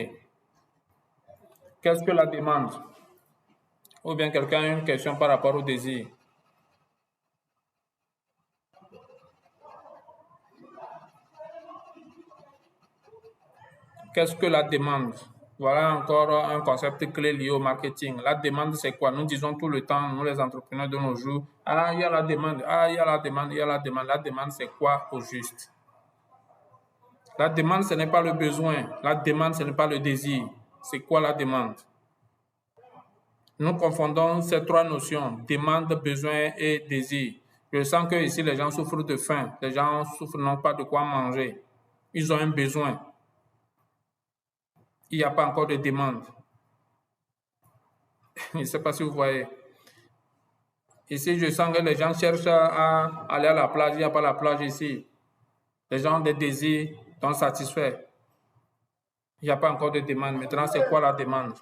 [SPEAKER 1] Qu'est-ce que la demande? Ou bien quelqu'un a une question par rapport au désir? Qu'est-ce que la demande? Voilà encore un concept clé lié au marketing. La demande, c'est quoi? Nous disons tout le temps, nous les entrepreneurs de nos jours, il y a la demande, il y a la demande, il y a la demande. La demande, c'est quoi au juste? La demande, ce n'est pas le besoin. La demande, ce n'est pas le désir. C'est quoi la demande? Nous confondons ces trois notions, demande, besoin et désir. Je sens que ici, les gens souffrent de faim. Les gens souffrent non pas de quoi manger. Ils ont un besoin. Il n'y a pas encore de demande. Je ne sais pas si vous voyez. Ici, je sens que les gens cherchent à aller à la plage. Il n'y a pas la plage ici. Les gens ont des désirs non satisfaits. Il n'y a pas encore de demande. Maintenant, c'est quoi la demande?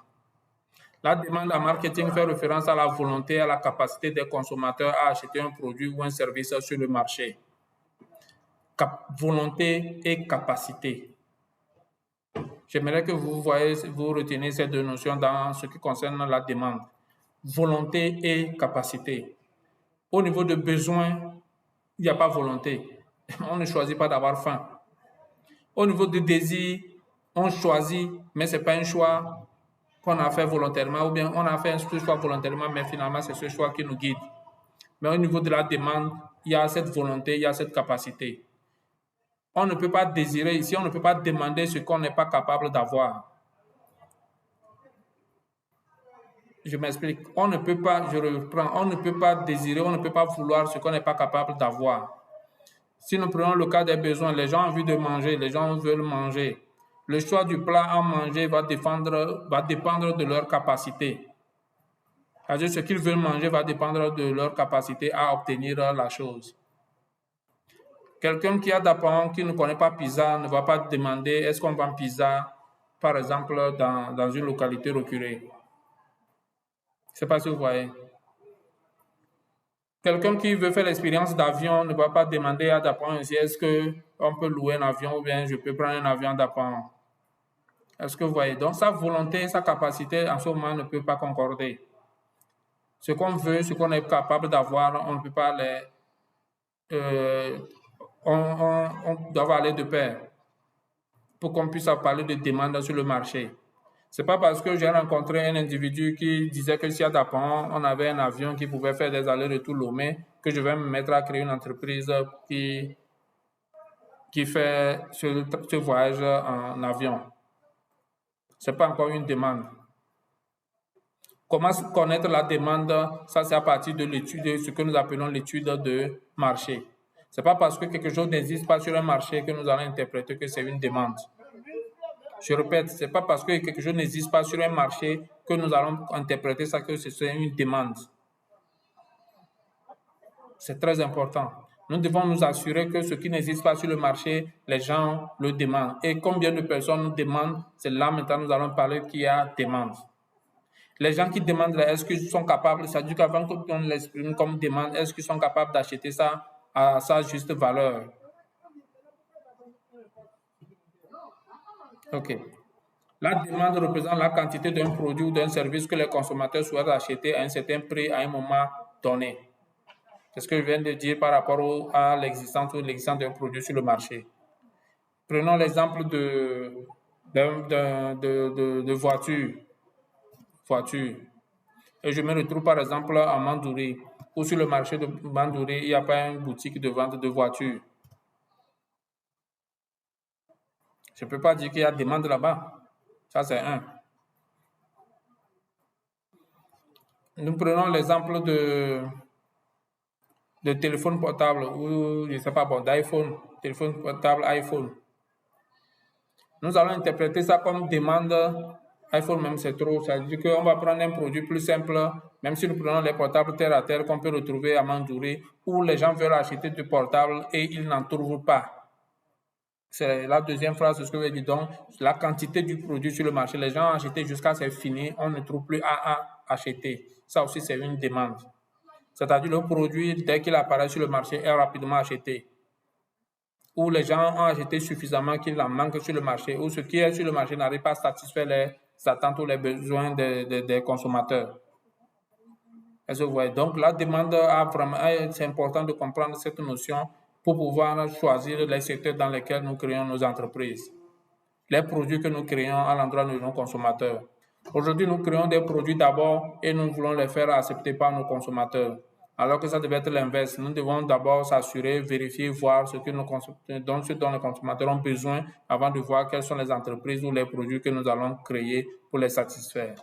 [SPEAKER 1] La demande en marketing fait référence à la volonté, à la capacité des consommateurs à acheter un produit ou un service sur le marché. Volonté et capacité. J'aimerais que vous reteniez ces deux notions dans ce qui concerne la demande. Volonté et capacité. Au niveau de besoin, il n'y a pas volonté. On ne choisit pas d'avoir faim. Au niveau de désir, on choisit, mais ce n'est pas un choix qu'on a fait volontairement, ou bien on a fait ce choix volontairement, mais finalement, c'est ce choix qui nous guide. Mais au niveau de la demande, il y a cette volonté, il y a cette capacité. On ne peut pas désirer ici, on ne peut pas demander ce qu'on n'est pas capable d'avoir. Je m'explique. On ne peut pas, je reprends, on ne peut pas désirer, on ne peut pas vouloir ce qu'on n'est pas capable d'avoir. Si nous prenons le cas des besoins, les gens ont envie de manger, les gens veulent manger. Le choix du plat à manger va dépendre de leur capacité. C'est-à-dire ce qu'ils veulent manger va dépendre de leur capacité à obtenir la chose. Quelqu'un qui a d'apparence, qui ne connaît pas pizza, ne va pas demander est-ce qu'on vend pizza, par exemple, dans une localité reculée. Je ne sais pas si vous voyez. Quelqu'un qui veut faire l'expérience d'avion ne va pas demander à d'apparence est-ce qu'on peut louer un avion ou bien je peux prendre un avion d'apparence. Est-ce que vous voyez? Donc, sa volonté, sa capacité en ce moment ne peut pas concorder. Ce qu'on veut, ce qu'on est capable d'avoir, on ne peut pas on doit aller de pair pour qu'on puisse parler de demande sur le marché. Ce n'est pas parce que j'ai rencontré un individu qui disait que s'il y a d'apparence, on avait un avion qui pouvait faire des allers-retours Lomé, que je vais me mettre à créer une entreprise qui fait ce voyage en avion. Ce n'est pas encore une demande. Comment connaître la demande? Ça, c'est à partir de l'étude, ce que nous appelons l'étude de marché. Ce n'est pas parce que quelque chose n'existe pas sur un marché que nous allons interpréter que c'est une demande. Je répète, ce n'est pas parce que quelque chose n'existe pas sur un marché que nous allons interpréter ça que c'est une demande. C'est très important. Nous devons nous assurer que ce qui n'existe pas sur le marché, les gens le demandent. Et combien de personnes nous demandent, c'est là maintenant nous allons parler qu'il y a demande. Les gens qui demandent, est-ce qu'ils sont capables, c'est-à-dire qu'avant qu'on l'exprime comme demande, est-ce qu'ils sont capables d'acheter ça à sa juste valeur? OK. La demande représente la quantité d'un produit ou d'un service que les consommateurs souhaitent acheter à un certain prix à un moment donné. C'est ce que je viens de dire par rapport à l'existence ou l'existence d'un produit sur le marché. Prenons l'exemple de voiture. Et je me retrouve par exemple à Mandouri, ou sur le marché de Mandouri, il n'y a pas une boutique de vente de voitures. Je ne peux pas dire qu'il y a demande là-bas. Ça, c'est un. Nous prenons l'exemple de téléphone portable ou, je ne sais pas, bon, d'iPhone, téléphone portable iPhone. Nous allons interpréter ça comme demande. iPhone même, c'est trop. Ça veut dire qu'on va prendre un produit plus simple, même si nous prenons les portables terre à terre qu'on peut retrouver à Mandouri, où les gens veulent acheter du portable et ils n'en trouvent pas. C'est la deuxième phrase de ce que je dis. Donc, la quantité du produit sur le marché, les gens ont acheté jusqu'à c'est fini, on ne trouve plus à acheter. Ça aussi, c'est une demande. C'est-à-dire le produit, dès qu'il apparaît sur le marché, est rapidement acheté. Ou les gens ont acheté suffisamment qu'il en manque sur le marché, ou ce qui est sur le marché n'arrive pas à satisfaire les attentes ou les besoins des consommateurs. Est-ce que vous voyez? Donc, la demande c'est important de comprendre cette notion pour pouvoir choisir les secteurs dans lesquels nous créons nos entreprises, les produits que nous créons à l'endroit de nos consommateurs. Aujourd'hui, nous créons des produits d'abord et nous voulons les faire accepter par nos consommateurs, alors que ça devait être l'inverse. Nous devons d'abord s'assurer, vérifier, voir ce dont les consommateurs ont besoin avant de voir quelles sont les entreprises ou les produits que nous allons créer pour les satisfaire.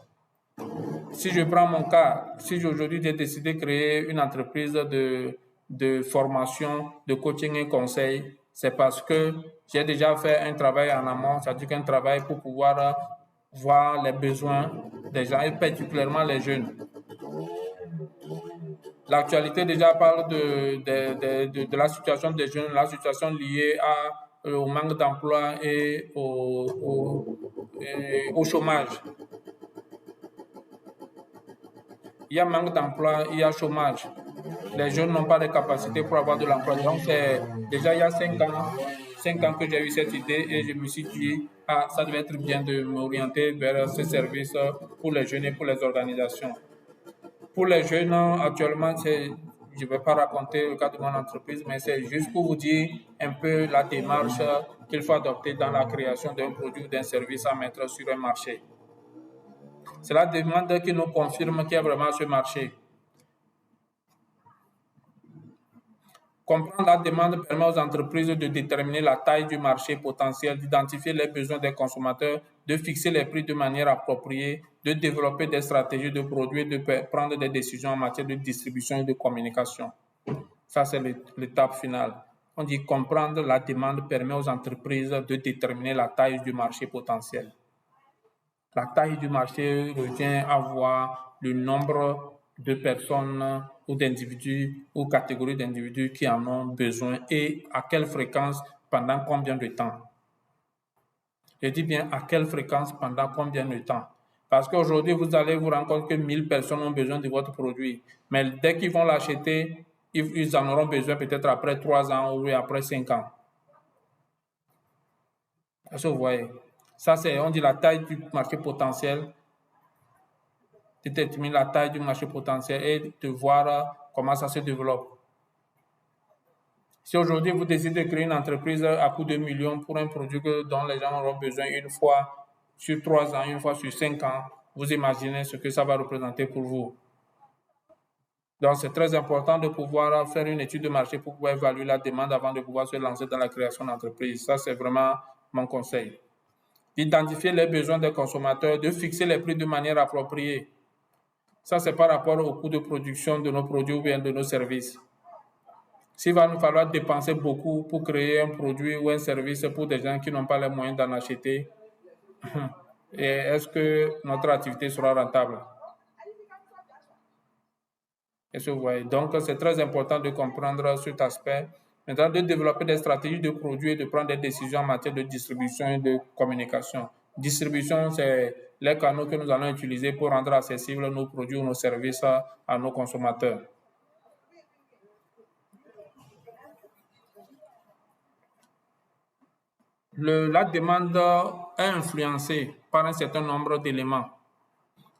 [SPEAKER 1] Si je prends mon cas, si aujourd'hui j'ai décidé de créer une entreprise de formation, de coaching et conseil, c'est parce que j'ai déjà fait un travail en amont, c'est-à-dire qu'un travail pour pouvoir voir les besoins des gens et particulièrement les jeunes. L'actualité déjà parle de la situation des jeunes, la situation liée au manque d'emploi et au chômage. Il y a manque d'emploi, il y a chômage. Les jeunes n'ont pas de capacité pour avoir de l'emploi. Donc, c'est déjà il y a 5 ans que j'ai eu cette idée et je me suis dit, ça devait être bien de m'orienter vers ce service pour les jeunes et pour les organisations. Pour les jeunes, actuellement, je ne vais pas raconter le cas de mon entreprise, mais c'est juste pour vous dire un peu la démarche qu'il faut adopter dans la création d'un produit ou d'un service à mettre sur un marché. C'est la demande qui nous confirme qu'il y a vraiment ce marché. Comprendre la demande permet aux entreprises de déterminer la taille du marché potentiel, d'identifier les besoins des consommateurs, de fixer les prix de manière appropriée, de développer des stratégies de produits, de prendre des décisions en matière de distribution et de communication. Ça, c'est l'étape finale. On dit comprendre la demande permet aux entreprises de déterminer la taille du marché potentiel. La taille du marché revient à voir le nombre de personnes ou d'individus ou catégories d'individus qui en ont besoin et à quelle fréquence, pendant combien de temps. Je dis bien à quelle fréquence, pendant combien de temps. Parce qu'aujourd'hui, vous allez vous rendre compte que 1000 personnes ont besoin de votre produit. Mais dès qu'ils vont l'acheter, ils en auront besoin peut-être après 3 ans ou après 5 ans. Est-ce que vous voyez? Ça, c'est, on dit la taille du marché potentiel, déterminer la taille du marché potentiel et de voir comment ça se développe. Si aujourd'hui vous décidez de créer une entreprise à coût de millions pour un produit dont les gens auront besoin une fois sur 3 ans, une fois sur 5 ans, vous imaginez ce que ça va représenter pour vous. Donc, c'est très important de pouvoir faire une étude de marché pour pouvoir évaluer la demande avant de pouvoir se lancer dans la création d'entreprise. Ça, c'est vraiment mon conseil. D'identifier les besoins des consommateurs, de fixer les prix de manière appropriée. Ça, c'est par rapport au coût de production de nos produits ou bien de nos services. S'il va nous falloir dépenser beaucoup pour créer un produit ou un service pour des gens qui n'ont pas les moyens d'en acheter, est-ce que notre activité sera rentable? Est-ce que vous voyez? Donc, c'est très important de comprendre cet aspect. Maintenant, de développer des stratégies de produits et de prendre des décisions en matière de distribution et de communication. Distribution, c'est les canaux que nous allons utiliser pour rendre accessibles nos produits ou nos services à nos consommateurs. La demande est influencée par un certain nombre d'éléments.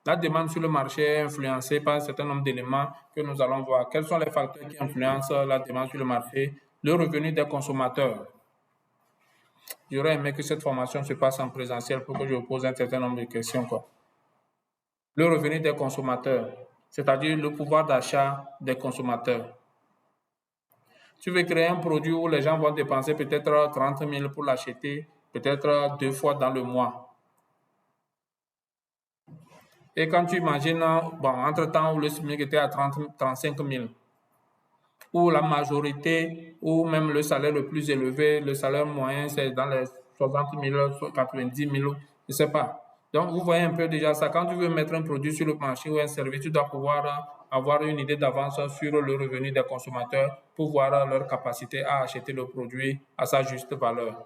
[SPEAKER 1] La demande sur le marché est influencée par un certain nombre d'éléments que nous allons voir. Quels sont les facteurs qui influencent la demande sur le marché? Le revenu des consommateurs. J'aurais aimé que cette formation se passe en présentiel pour que je vous pose un certain nombre de questions. Le revenu des consommateurs, c'est-à-dire le pouvoir d'achat des consommateurs. Tu veux créer un produit où les gens vont dépenser peut-être 30 000 pour l'acheter, peut-être 2 fois dans le mois. Et quand tu imagines, entre-temps où le SMIC était à 35 000, où la majorité, ou même le salaire le plus élevé, le salaire moyen, c'est dans les 60 000, 90 000, je ne sais pas. Donc, vous voyez un peu déjà ça. Quand tu veux mettre un produit sur le marché ou un service, tu dois pouvoir avoir une idée d'avance sur le revenu des consommateurs pour voir leur capacité à acheter le produit à sa juste valeur.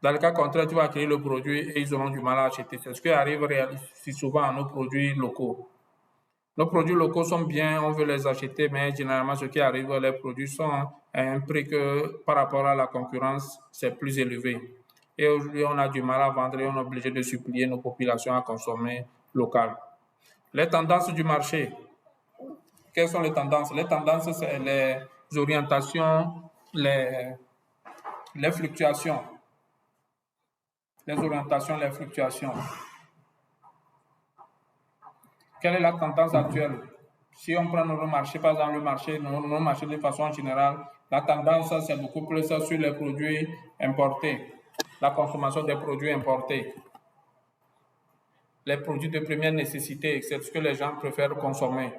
[SPEAKER 1] Dans le cas contraire, tu vas créer le produit et ils auront du mal à acheter. C'est ce qui arrive si souvent à nos produits locaux. Nos produits locaux sont bien, on veut les acheter, mais généralement, ce qui arrive, les produits sont à un prix que, par rapport à la concurrence, c'est plus élevé. Et aujourd'hui, on a du mal à vendre et on est obligé de supplier nos populations à consommer local. Les tendances du marché. Quelles sont les tendances? Les tendances, c'est les orientations, les fluctuations. Les orientations, les fluctuations. Quelle est la tendance actuelle? Si on prend notre marché, par exemple le marché, nos marchés de façon générale, la tendance, c'est beaucoup plus sur les produits importés, la consommation des produits importés, les produits de première nécessité, c'est ce que les gens préfèrent consommer.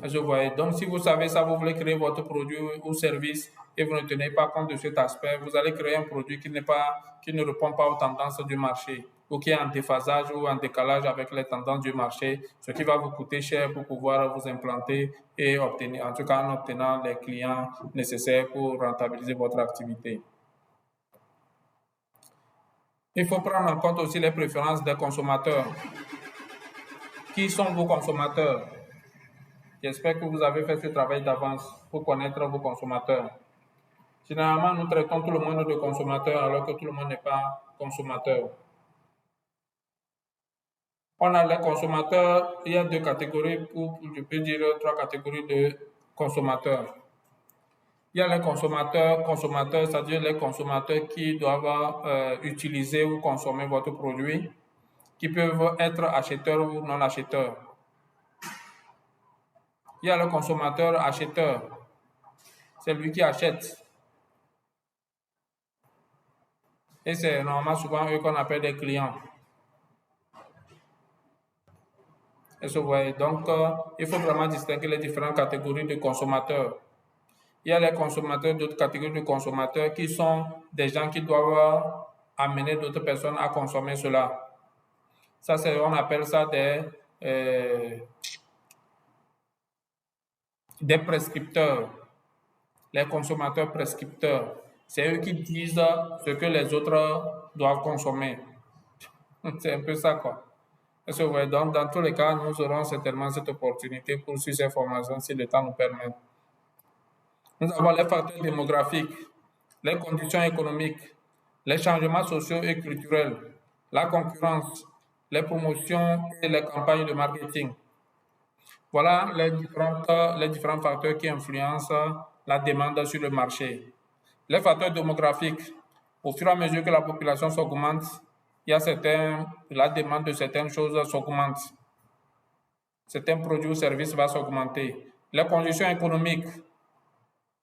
[SPEAKER 1] Je vois. Donc, si vous savez ça, vous voulez créer votre produit ou service et vous ne tenez pas compte de cet aspect, vous allez créer un produit qui ne répond pas aux tendances du marché ou qui est en déphasage ou en décalage avec les tendances du marché, ce qui va vous coûter cher pour pouvoir vous implanter et obtenir, en tout cas en obtenant les clients nécessaires pour rentabiliser votre activité. Il faut prendre en compte aussi les préférences des consommateurs. Qui sont vos consommateurs? J'espère que vous avez fait ce travail d'avance pour connaître vos consommateurs. Généralement, nous traitons tout le monde de consommateur alors que tout le monde n'est pas consommateur. On a les consommateurs, il y a 2 catégories, ou je peux dire 3 catégories de consommateurs. Il y a les consommateurs, c'est-à-dire les consommateurs qui doivent utiliser ou consommer votre produit, qui peuvent être acheteurs ou non acheteurs. Il y a le consommateur acheteur, c'est lui qui achète. Et c'est normalement souvent eux qu'on appelle des clients. Et voyez, donc, il faut vraiment distinguer les différentes catégories de consommateurs. Il y a les consommateurs, d'autres catégories de consommateurs qui sont des gens qui doivent amener d'autres personnes à consommer cela. Ça, on appelle ça des prescripteurs, les consommateurs prescripteurs. C'est eux qui disent ce que les autres doivent consommer. C'est un peu ça, quoi. Donc, dans tous les cas, nous aurons certainement cette opportunité pour suivre ces formations si le temps nous permet. Nous avons les facteurs démographiques, les conditions économiques, les changements sociaux et culturels, la concurrence, les promotions et les campagnes de marketing. Voilà les différents facteurs qui influencent la demande sur le marché. Les facteurs démographiques, au fur et à mesure que la population s'augmente, la demande de certaines choses s'augmente. Certains produits ou services vont s'augmenter. Les conditions économiques,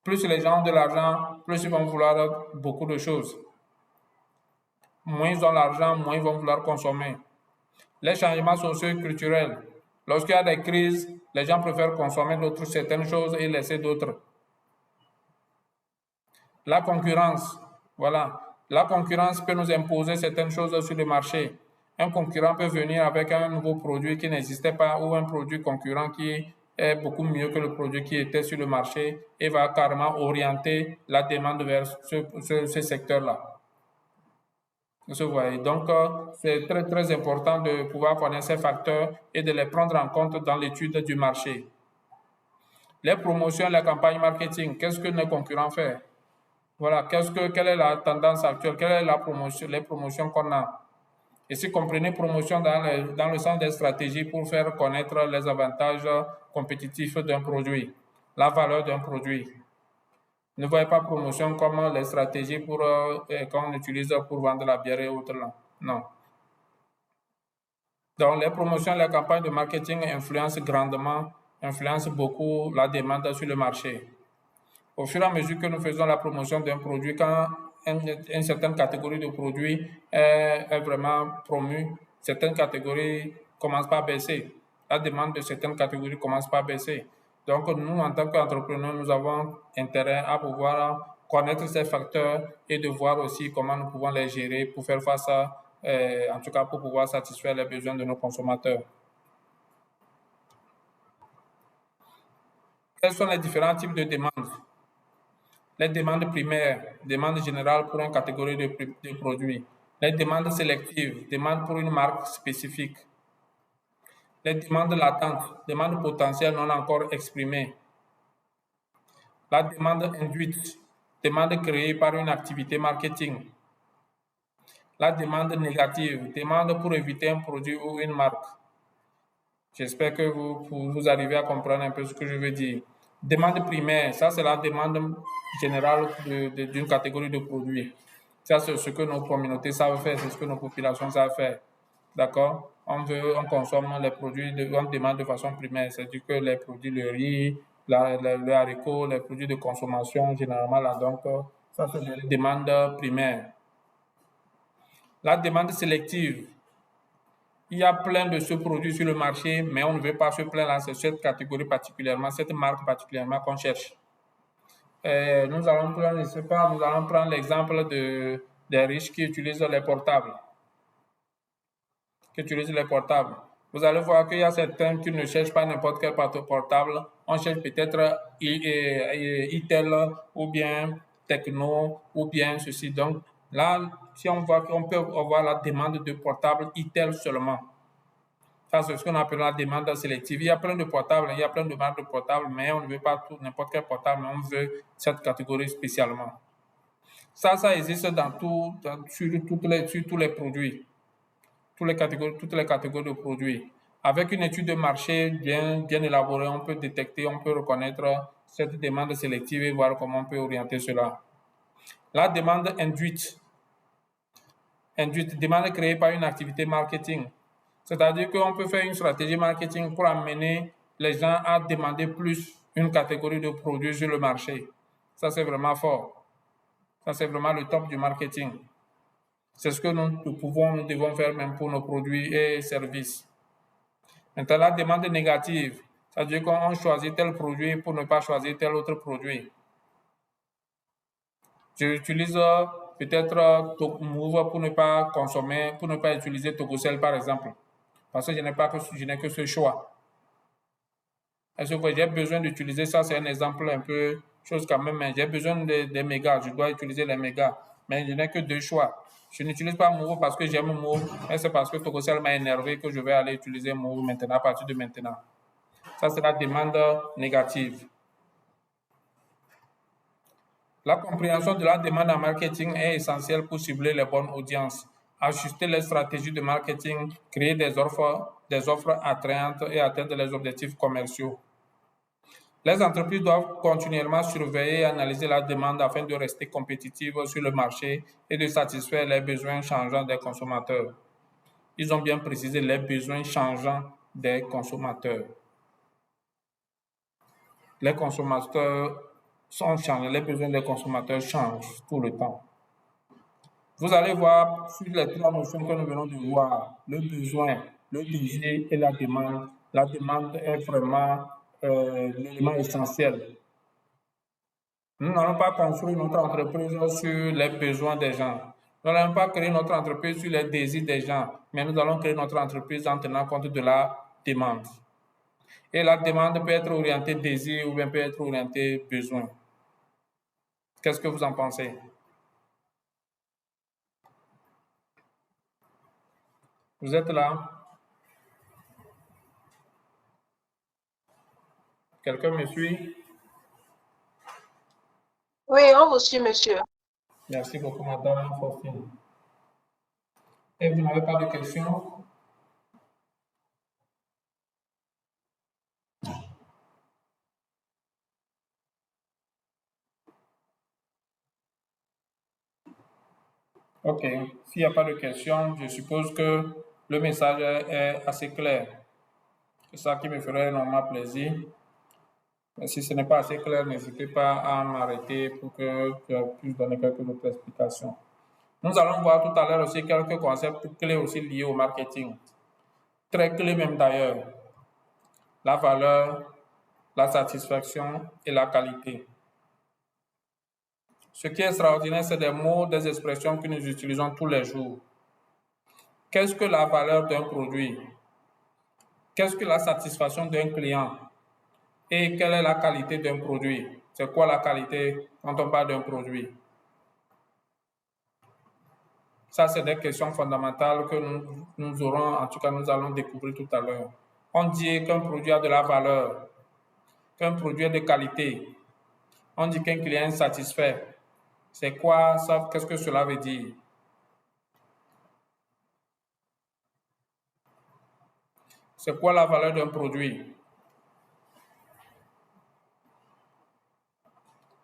[SPEAKER 1] plus les gens ont de l'argent, plus ils vont vouloir beaucoup de choses. Moins ils ont l'argent, moins ils vont vouloir consommer. Les changements sociaux et culturels. Lorsqu'il y a des crises, les gens préfèrent consommer certaines choses et laisser d'autres. La concurrence, voilà. La concurrence peut nous imposer certaines choses sur le marché. Un concurrent peut venir avec un nouveau produit qui n'existait pas ou un produit concurrent qui est beaucoup mieux que le produit qui était sur le marché et va carrément orienter la demande vers ce secteur-là. Vous voyez. Donc, c'est très, très important de pouvoir connaître ces facteurs et de les prendre en compte dans l'étude du marché. Les promotions, la campagne marketing, qu'est-ce que nos concurrents font? Voilà, quelle est la tendance actuelle? Quelle est les promotions qu'on a? Et si comprenez promotion dans le sens des stratégies pour faire connaître les avantages compétitifs d'un produit, la valeur d'un produit. Ne voyez pas promotion comme les stratégies qu'on utilise pour vendre la bière et autres là. Non. Donc, les promotions, les campagnes de marketing influencent beaucoup la demande sur le marché. Au fur et à mesure que nous faisons la promotion d'un produit, quand une certaine catégorie de produits est vraiment promue, certaines catégories commencent par baisser. La demande de certaines catégories commence par baisser. Donc, nous, en tant qu'entrepreneurs, nous avons intérêt à pouvoir connaître ces facteurs et de voir aussi comment nous pouvons les gérer pour faire face en tout cas pour pouvoir satisfaire les besoins de nos consommateurs. Quels sont les différents types de demandes? Les demandes primaires, demandes générales pour une catégorie de produits. Les demandes sélectives, demandes pour une marque spécifique. Les demandes latentes, demandes potentielles non encore exprimées. La demande induite, demande créée par une activité marketing. La demande négative, demande pour éviter un produit ou une marque. J'espère que vous arrivez à comprendre un peu ce que je veux dire. Demande primaire, ça c'est la demande générale d'une catégorie de produits. Ça c'est ce que nos communautés savent faire, c'est ce que nos populations savent faire. D'accord? On consomme les produits, on demande de façon primaire, c'est-à-dire que les produits, le riz, le haricot, les produits de consommation généralement là, donc ça c'est une demande primaire. La demande sélective. Il y a plein de ce produit sur le marché, mais on ne veut pas se plaindre dans cette catégorie particulièrement, cette marque particulièrement qu'on cherche. Nous allons prendre l'exemple des riches qui utilisent les portables. Vous allez voir qu'il y a certains qui ne cherchent pas n'importe quel portable. On cherche peut-être Itel ou bien Techno ou bien ceci. Donc là, si on voit qu'on peut avoir la demande de portable Itel seulement. Ça, c'est ce qu'on appelle la demande sélective. Il y a plein de portables, il y a plein de marques de portables, mais on ne veut pas n'importe quel portable, mais on veut cette catégorie spécialement. Ça existe sur tous les produits, toutes les catégories de produits. Avec une étude de marché bien élaborée, on peut détecter, on peut reconnaître cette demande sélective et voir comment on peut orienter cela. La demande induite. Induite, demande créée par une activité marketing. C'est-à-dire qu'on peut faire une stratégie marketing pour amener les gens à demander plus une catégorie de produits sur le marché. Ça, c'est vraiment fort. Ça, c'est vraiment le top du marketing. C'est ce que nous devons faire même pour nos produits et services. Maintenant, la demande négative, c'est-à-dire qu'on choisit tel produit pour ne pas choisir tel autre produit. J'utilise peut-être Move pour ne pas consommer, pour ne pas utiliser Togocel par exemple, parce que je n'ai que ce choix. Est-ce que j'ai besoin d'utiliser ça? C'est un exemple un peu chose quand même, mais j'ai besoin des mégas, je dois utiliser les mégas, mais je n'ai que 2 choix. Je n'utilise pas Move parce que j'aime Move, mais c'est parce que Togocel m'a énervé que je vais aller utiliser Move maintenant, à partir de maintenant. Ça, c'est la demande négative. La compréhension de la demande en marketing est essentielle pour cibler les bonnes audiences, ajuster les stratégies de marketing, créer des offres attrayantes et atteindre les objectifs commerciaux. Les entreprises doivent continuellement surveiller et analyser la demande afin de rester compétitives sur le marché et de satisfaire les besoins changeants des consommateurs. Ils ont bien précisé les besoins changeants des consommateurs. Les consommateurs sont changés, les besoins des consommateurs changent tout le temps. Vous allez voir sur les 3 notions que nous venons de voir, le besoin, le désir et la demande. La demande est vraiment l'élément essentiel. Nous n'allons pas construire notre entreprise sur les besoins des gens. Nous n'allons pas créer notre entreprise sur les désirs des gens, mais nous allons créer notre entreprise en tenant compte de la demande. Et la demande peut être orientée désir ou bien peut être orientée besoin. Qu'est-ce que vous en pensez? Vous êtes là? Quelqu'un me suit?
[SPEAKER 5] Oui, on vous suit, monsieur.
[SPEAKER 1] Merci beaucoup, Madame Faustine. Et vous n'avez pas de questions? OK. S'il n'y a pas de questions, je suppose que le message est assez clair. C'est ça qui me ferait énormément plaisir. Mais si ce n'est pas assez clair, n'hésitez pas à m'arrêter pour que je puisse donner quelques autres explications. Nous allons voir tout à l'heure aussi quelques concepts clés aussi liés au marketing. Très clés même d'ailleurs. La valeur, la satisfaction et la qualité. Ce qui est extraordinaire, c'est des mots, des expressions que nous utilisons tous les jours. Qu'est-ce que la valeur d'un produit? Qu'est-ce que la satisfaction d'un client? Et quelle est la qualité d'un produit? C'est quoi la qualité quand on parle d'un produit? Ça, c'est des questions fondamentales que nous aurons, en tout cas, nous allons découvrir tout à l'heure. On dit qu'un produit a de la valeur, qu'un produit est de qualité. On dit qu'un client est satisfait. C'est quoi ça? Qu'est-ce que cela veut dire? C'est quoi la valeur d'un produit?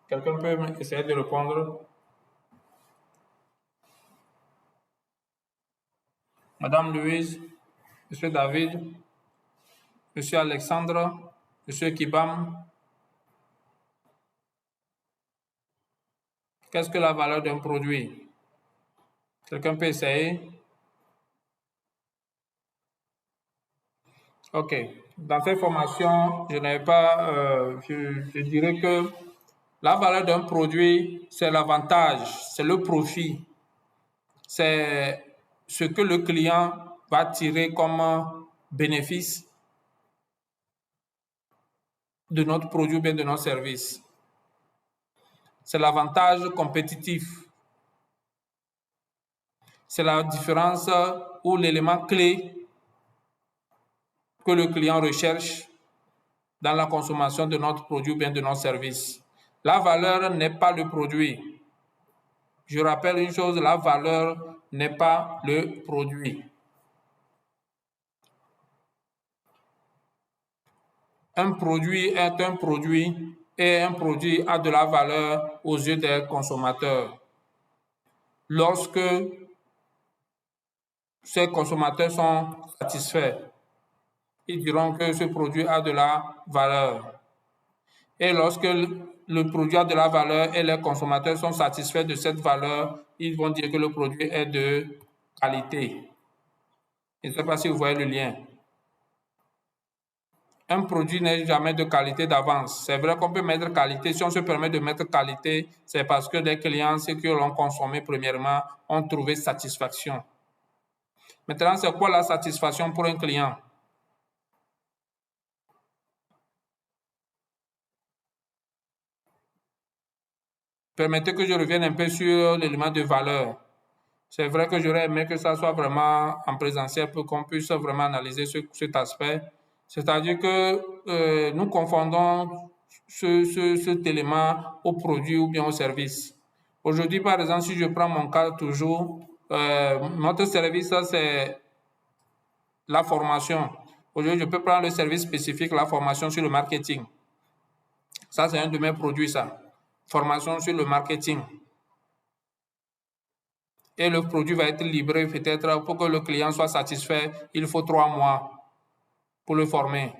[SPEAKER 1] Quelqu'un peut essayer de répondre? Madame Louise, Monsieur David, Monsieur Alexandre, Monsieur Kibam. Qu'est-ce que la valeur d'un produit? Quelqu'un peut essayer? OK. Dans cette formation, je dirais que la valeur d'un produit, c'est l'avantage, c'est le profit, c'est ce que le client va tirer comme bénéfice de notre produit ou bien de notre service. C'est l'avantage compétitif. C'est la différence ou l'élément clé que le client recherche dans la consommation de notre produit ou bien de notre service. La valeur n'est pas le produit. Je rappelle une chose, la valeur n'est pas le produit. Un produit est un produit et un produit a de la valeur aux yeux des consommateurs lorsque ces consommateurs sont satisfaits. Ils diront que ce produit a de la valeur. Et lorsque le produit a de la valeur et les consommateurs sont satisfaits de cette valeur, ils vont dire que le produit est de qualité. Je ne sais pas si vous voyez le lien. Un produit n'est jamais de qualité d'avance. C'est vrai qu'on peut mettre qualité. Si on se permet de mettre qualité, c'est parce que les clients, ceux qui l'ont consommé premièrement, ont trouvé satisfaction. Maintenant, c'est quoi la satisfaction pour un client? Permettez que je revienne un peu sur l'élément de valeur. C'est vrai que j'aurais aimé que ça soit vraiment en présentiel pour qu'on puisse vraiment analyser cet aspect. C'est-à-dire que nous confondons cet élément au produit ou bien au service. Aujourd'hui, par exemple, si je prends mon cas toujours, notre service, c'est la formation. Aujourd'hui, je peux prendre le service spécifique, la formation sur le marketing. Ça, c'est un de mes produits, ça. Formation sur le marketing. Et le produit va être livré peut-être pour que le client soit satisfait. Il faut 3 mois pour le former,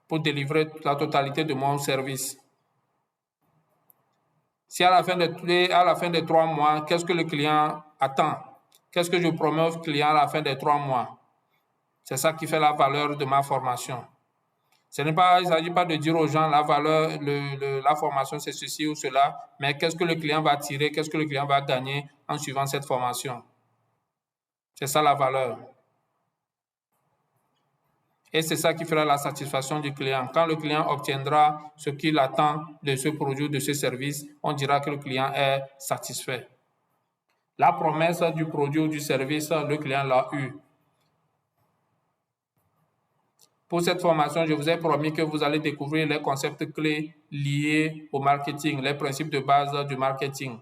[SPEAKER 1] pour délivrer la totalité de mon service. Si à la fin de 3 mois, qu'est-ce que le client attend? Qu'est-ce que je promets au client à la fin des 3 mois? C'est ça qui fait la valeur de ma formation. Il ne s'agit pas de dire aux gens la valeur, la formation c'est ceci ou cela, mais qu'est-ce que le client va tirer, qu'est-ce que le client va gagner en suivant cette formation. C'est ça la valeur. Et c'est ça qui fera la satisfaction du client. Quand le client obtiendra ce qu'il attend de ce produit ou de ce service, on dira que le client est satisfait. La promesse du produit ou du service, le client l'a eu. Pour cette formation, je vous ai promis que vous allez découvrir les concepts clés liés au marketing, les principes de base du marketing.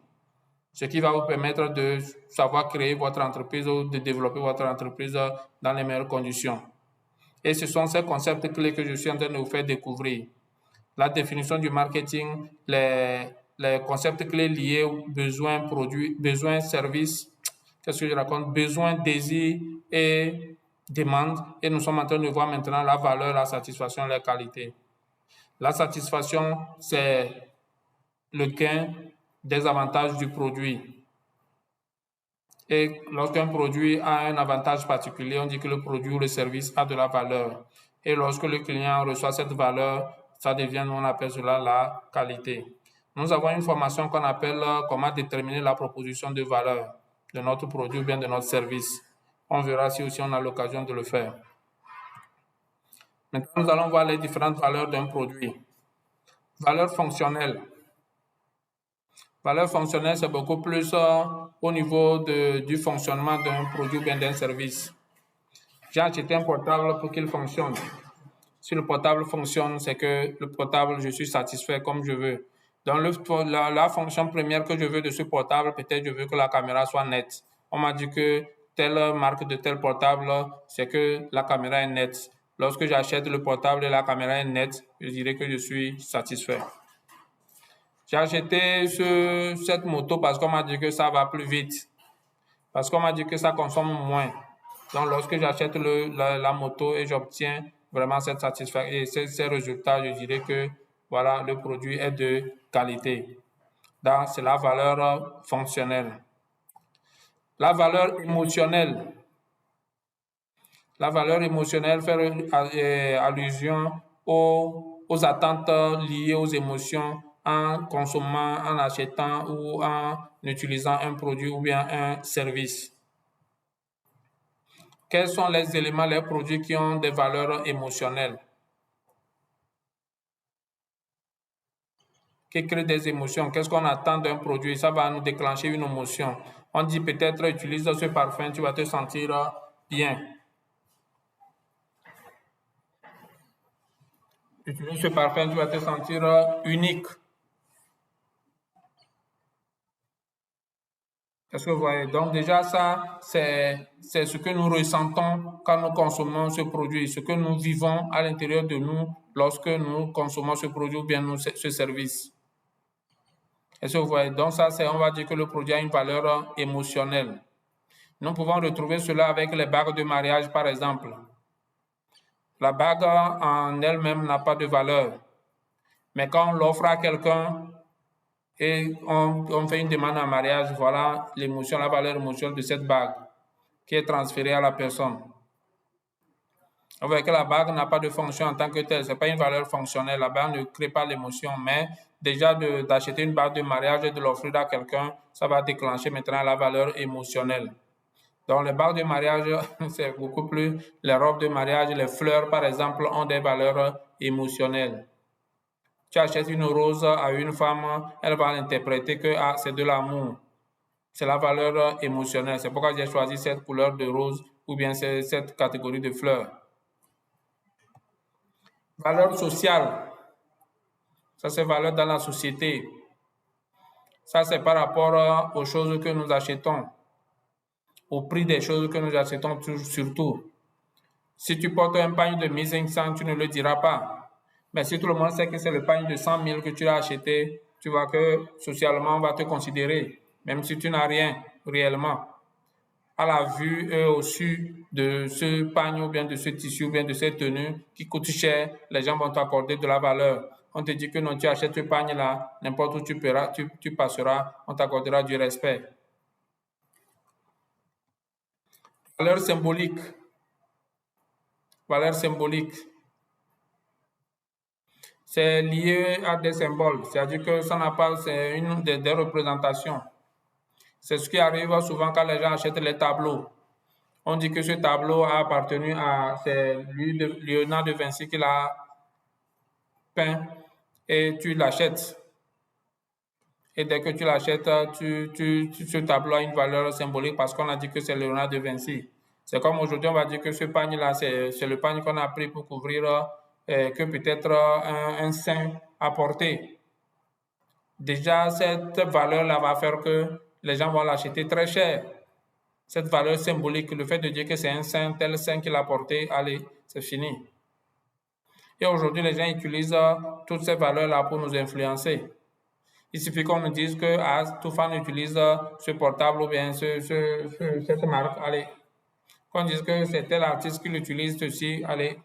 [SPEAKER 1] Ce qui va vous permettre de savoir créer votre entreprise ou de développer votre entreprise dans les meilleures conditions. Et ce sont ces concepts clés que je suis en train de vous faire découvrir. La définition du marketing, les concepts clés liés aux besoins, produits, besoins, services, qu'est-ce que je raconte? Besoins, désirs et demandes. Et nous sommes en train de voir maintenant la valeur, la satisfaction, la qualité. La satisfaction, c'est le gain des avantages du produit. Et lorsqu'un produit a un avantage particulier, on dit que le produit ou le service a de la valeur. Et lorsque le client reçoit cette valeur, ça devient, on appelle cela la qualité. Nous avons une formation qu'on appelle comment déterminer la proposition de valeur de notre produit ou bien de notre service. On verra si aussi on a l'occasion de le faire. Maintenant, nous allons voir les différentes valeurs d'un produit. Valeur fonctionnelle. Valeur fonctionnelle, c'est beaucoup plus au niveau du fonctionnement d'un produit ou bien d'un service. J'ai acheté un portable pour qu'il fonctionne. Si le portable fonctionne, c'est que le portable, je suis satisfait comme je veux. Dans la fonction première que je veux de ce portable, peut-être je veux que la caméra soit nette. On m'a dit que telle marque de tel portable, c'est que la caméra est nette. Lorsque j'achète le portable et la caméra est nette, je dirais que je suis satisfait. J'ai acheté cette moto parce qu'on m'a dit que ça va plus vite. Parce qu'on m'a dit que ça consomme moins. Donc, lorsque j'achète la moto et j'obtiens vraiment cette satisfaction et ces résultats, je dirais que voilà, le produit est de qualité. Donc, c'est la valeur fonctionnelle. La valeur émotionnelle. La valeur émotionnelle fait allusion aux attentes liées aux émotions en consommant, en achetant ou en utilisant un produit ou bien un service. Quels sont les éléments, les produits qui ont des valeurs émotionnelles? Qui créent des émotions? Qu'est-ce qu'on attend d'un produit? Ça va nous déclencher une émotion. On dit peut-être utilise ce parfum, tu vas te sentir bien. Utilise ce parfum, tu vas te sentir unique. Est-ce que vous voyez? Donc déjà ça, c'est ce que nous ressentons quand nous consommons ce produit, ce que nous vivons à l'intérieur de nous lorsque nous consommons ce produit ou bien ce service. Est-ce que vous voyez? Donc ça, on va dire que le produit a une valeur émotionnelle. Nous pouvons retrouver cela avec les bagues de mariage, par exemple. La bague en elle-même n'a pas de valeur. Mais quand on l'offre à quelqu'un et on fait une demande en mariage, voilà l'émotion, la valeur émotionnelle de cette bague qui est transférée à la personne. Vous voyez que la bague n'a pas de fonction en tant que telle. Ce n'est pas une valeur fonctionnelle. La bague ne crée pas l'émotion, mais déjà d'acheter une bague de mariage et de l'offrir à quelqu'un, ça va déclencher maintenant la valeur émotionnelle. Donc, les bagues de mariage, c'est beaucoup plus... Les robes de mariage, les fleurs, par exemple, ont des valeurs émotionnelles. Tu achètes une rose à une femme, elle va l'interpréter que c'est de l'amour. C'est la valeur émotionnelle. C'est pourquoi j'ai choisi cette couleur de rose ou bien cette catégorie de fleurs. Valeur sociale. Ça, c'est valeur dans la société. Ça, c'est par rapport aux choses que nous achetons. Au prix des choses que nous achetons surtout. Si tu portes un pagne de 1500, tu ne le diras pas. Mais si tout le monde sait que c'est le pagne de 100 000 que tu as acheté, tu vois que socialement, on va te considérer, même si tu n'as rien réellement. À la vue et au su de ce pagne ou bien de ce tissu ou bien de cette tenue qui coûte cher, les gens vont t'accorder de la valeur. On te dit que non, tu achètes ce pagne-là, n'importe où tu passeras, on t'accordera du respect. Valeur symbolique. Valeur symbolique. C'est lié à des symboles, c'est-à-dire que ça n'a pas, c'est une des représentations. C'est ce qui arrive souvent quand les gens achètent les tableaux. On dit que ce tableau a appartenu c'est Léonard de Vinci qui l'a peint et tu l'achètes. Et dès que tu l'achètes, ce tableau a une valeur symbolique parce qu'on a dit que c'est Léonard de Vinci. C'est comme aujourd'hui, on va dire que ce pagne-là, c'est le pagne qu'on a pris pour couvrir que peut-être un saint a porté. Déjà, cette valeur-là va faire que les gens vont l'acheter très cher. Cette valeur symbolique, le fait de dire que c'est un saint, tel saint qui l'a porté, allez, c'est fini. Et aujourd'hui, les gens utilisent toutes ces valeurs-là pour nous influencer. Il suffit qu'on nous dise que tout fan utilise ce portable ou bien cette marque, allez. Qu'on dise que c'est tel artiste qui l'utilise, ceci, allez.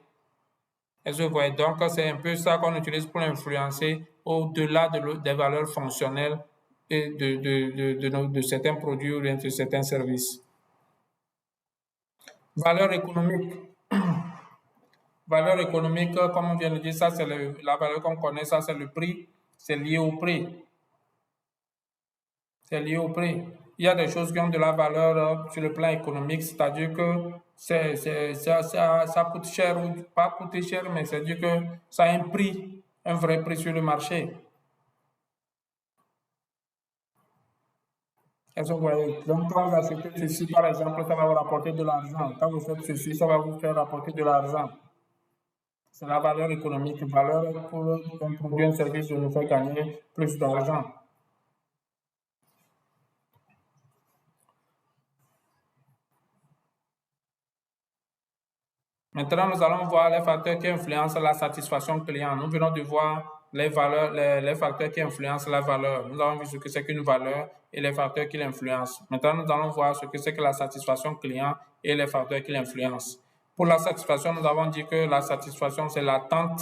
[SPEAKER 1] Est-ce que vous voyez? Donc, c'est un peu ça qu'on utilise pour influencer au-delà des valeurs fonctionnelles et de certains produits ou de certains services. Valeur économique. Valeur économique, comme on vient de dire, ça c'est la valeur qu'on connaît, ça c'est le prix, c'est lié au prix. C'est lié au prix. Il y a des choses qui ont de la valeur sur le plan économique, c'est-à-dire que ça coûte cher ou pas coûter cher, mais c'est-à-dire que ça a un prix, un vrai prix sur le marché. Est-ce que vous voyez? Donc, quand vous achetez ceci, par exemple, ça va vous rapporter de l'argent. Quand vous faites ceci, ça va vous faire rapporter de l'argent. C'est la valeur économique, valeur pour un produit, un service de nous faire gagner plus d'argent. Maintenant, nous allons voir les facteurs qui influencent la satisfaction client. Nous venons de voir les valeurs, les facteurs qui influencent la valeur. Nous avons vu ce que c'est qu'une valeur et les facteurs qui l'influencent. Maintenant, nous allons voir ce que c'est que la satisfaction client et les facteurs qui l'influencent. Pour la satisfaction, nous avons dit que la satisfaction, c'est l'attente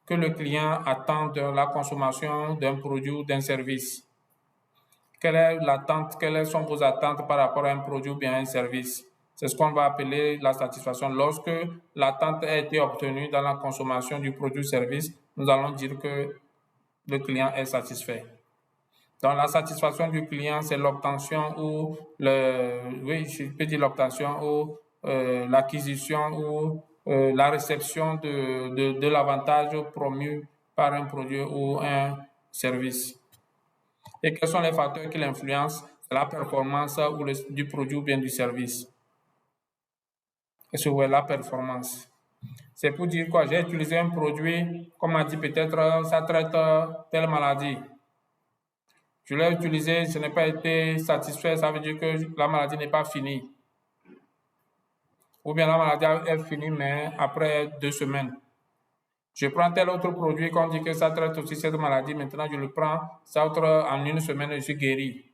[SPEAKER 1] que le client attend de la consommation d'un produit ou d'un service. Quelle est l'attente, quelles sont vos attentes par rapport à un produit ou bien à un service? C'est ce qu'on va appeler la satisfaction. Lorsque l'attente a été obtenue dans la consommation du produit ou service, nous allons dire que le client est satisfait. Donc, la satisfaction du client, c'est l'obtention ou l'obtention ou l'acquisition ou la réception de l'avantage promu par un produit ou un service. Et quels sont les facteurs qui l'influencent? C'est la performance du produit ou bien du service. Et c'est la performance. C'est pour dire quoi? J'ai utilisé un produit, comme on a dit, peut-être ça traite telle maladie. Je l'ai utilisé, je n'ai pas été satisfait, ça veut dire que la maladie n'est pas finie. Ou bien la maladie est finie, mais après 2 semaines. Je prends tel autre produit qu'on dit que ça traite aussi cette maladie. Maintenant, je le prends, ça autre en 1 semaine, je suis guéri.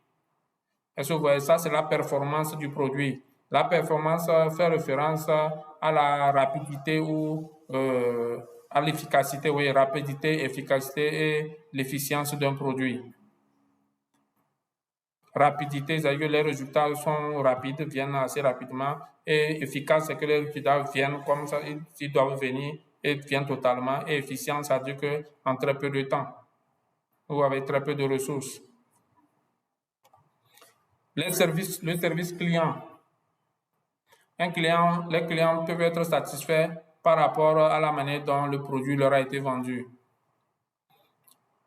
[SPEAKER 1] Est-ce que vous voyez, ça, c'est la performance du produit. La performance fait référence à la rapidité ou à l'efficacité, oui, rapidité, efficacité et l'efficience d'un produit. Rapidité, c'est-à-dire que les résultats sont rapides, viennent assez rapidement, et efficace, c'est que les résultats viennent comme ça, ils doivent venir et viennent totalement, et efficient, c'est-à-dire qu'en très peu de temps, ou avec très peu de ressources. Le service client. Les clients peuvent être satisfaits par rapport à la manière dont le produit leur a été vendu.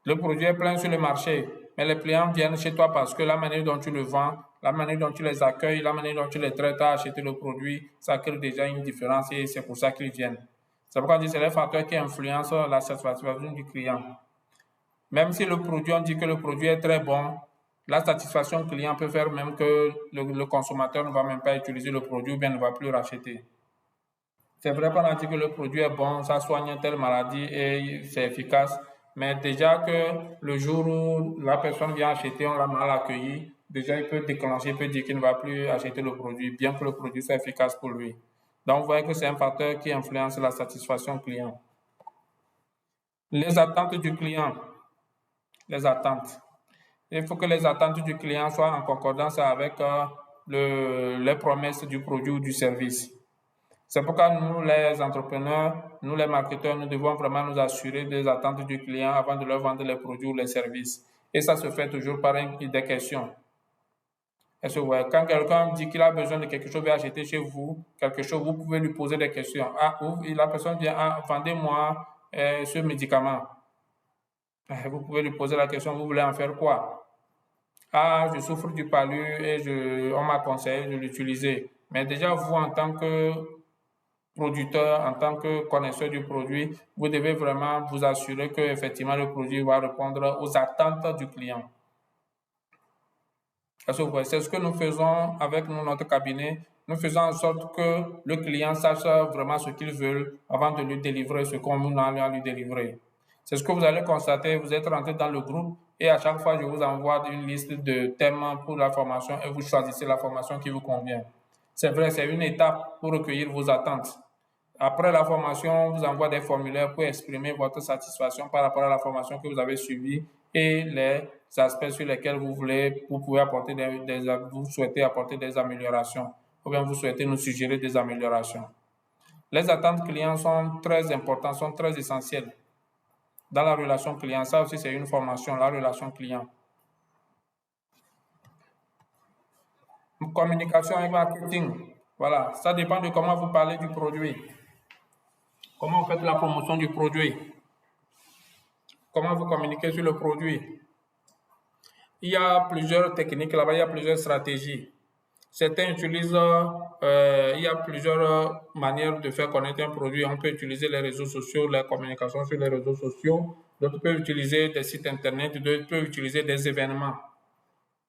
[SPEAKER 1] Le produit est plein sur le marché, mais les clients viennent chez toi parce que la manière dont tu le vends, la manière dont tu les accueilles, la manière dont tu les traites à acheter le produit, ça crée déjà une différence et c'est pour ça qu'ils viennent. C'est pourquoi on dit que c'est les facteurs qui influencent la satisfaction du client. Même si le produit, on dit que le produit est très bon, la satisfaction client peut faire même que le consommateur ne va même pas utiliser le produit ou bien ne va plus racheter. C'est vrai qu'on a dit que le produit est bon, ça soigne telle maladie et c'est efficace, mais déjà que le jour où la personne vient acheter, on l'a mal accueilli, déjà il peut déclencher, il peut dire qu'il ne va plus acheter le produit, bien que le produit soit efficace pour lui. Donc vous voyez que c'est un facteur qui influence la satisfaction client. Les attentes du client. Les attentes. Il faut que les attentes du client soient en concordance avec les promesses du produit ou du service. C'est pourquoi nous, les entrepreneurs, nous, les marketeurs, nous devons vraiment nous assurer des attentes du client avant de leur vendre les produits ou les services. Et ça se fait toujours par des questions. Est-ce que vous voyez, quand quelqu'un dit qu'il a besoin de quelque chose, veut acheter chez vous quelque chose, vous pouvez lui poser des questions. Ah, la personne vient, vendez-moi ce médicament. Vous pouvez lui poser la question, vous voulez en faire quoi? Ah, je souffre du palu et on m'a conseillé de l'utiliser. Mais déjà, vous, en tant que producteur, en tant que connaisseur du produit, vous devez vraiment vous assurer que effectivement le produit va répondre aux attentes du client. C'est ce que nous faisons avec notre cabinet. Nous faisons en sorte que le client sache vraiment ce qu'il veut avant de lui délivrer ce qu'on a lui délivrer. C'est ce que vous allez constater. Vous êtes rentré dans le groupe et à chaque fois, je vous envoie une liste de thèmes pour la formation et vous choisissez la formation qui vous convient. C'est vrai, c'est une étape pour recueillir vos attentes. Après la formation, on vous envoie des formulaires pour exprimer votre satisfaction par rapport à la formation que vous avez suivie et les aspects sur lesquels vous pouvez apporter vous souhaitez apporter des améliorations ou bien vous souhaitez nous suggérer des améliorations. Les attentes clients sont très importantes, sont très essentielles dans la relation client. Ça aussi, c'est une formation, la relation client. Communication et marketing. Voilà, ça dépend de comment vous parlez du produit. Comment vous faites la promotion du produit? Comment vous communiquez sur le produit? Il y a plusieurs techniques là-bas, il y a plusieurs stratégies. Certains utilisent, il y a plusieurs manières de faire connaître un produit. On peut utiliser les réseaux sociaux, la communication sur les réseaux sociaux. D'autres peuvent utiliser des sites internet, d'autres peuvent utiliser des événements.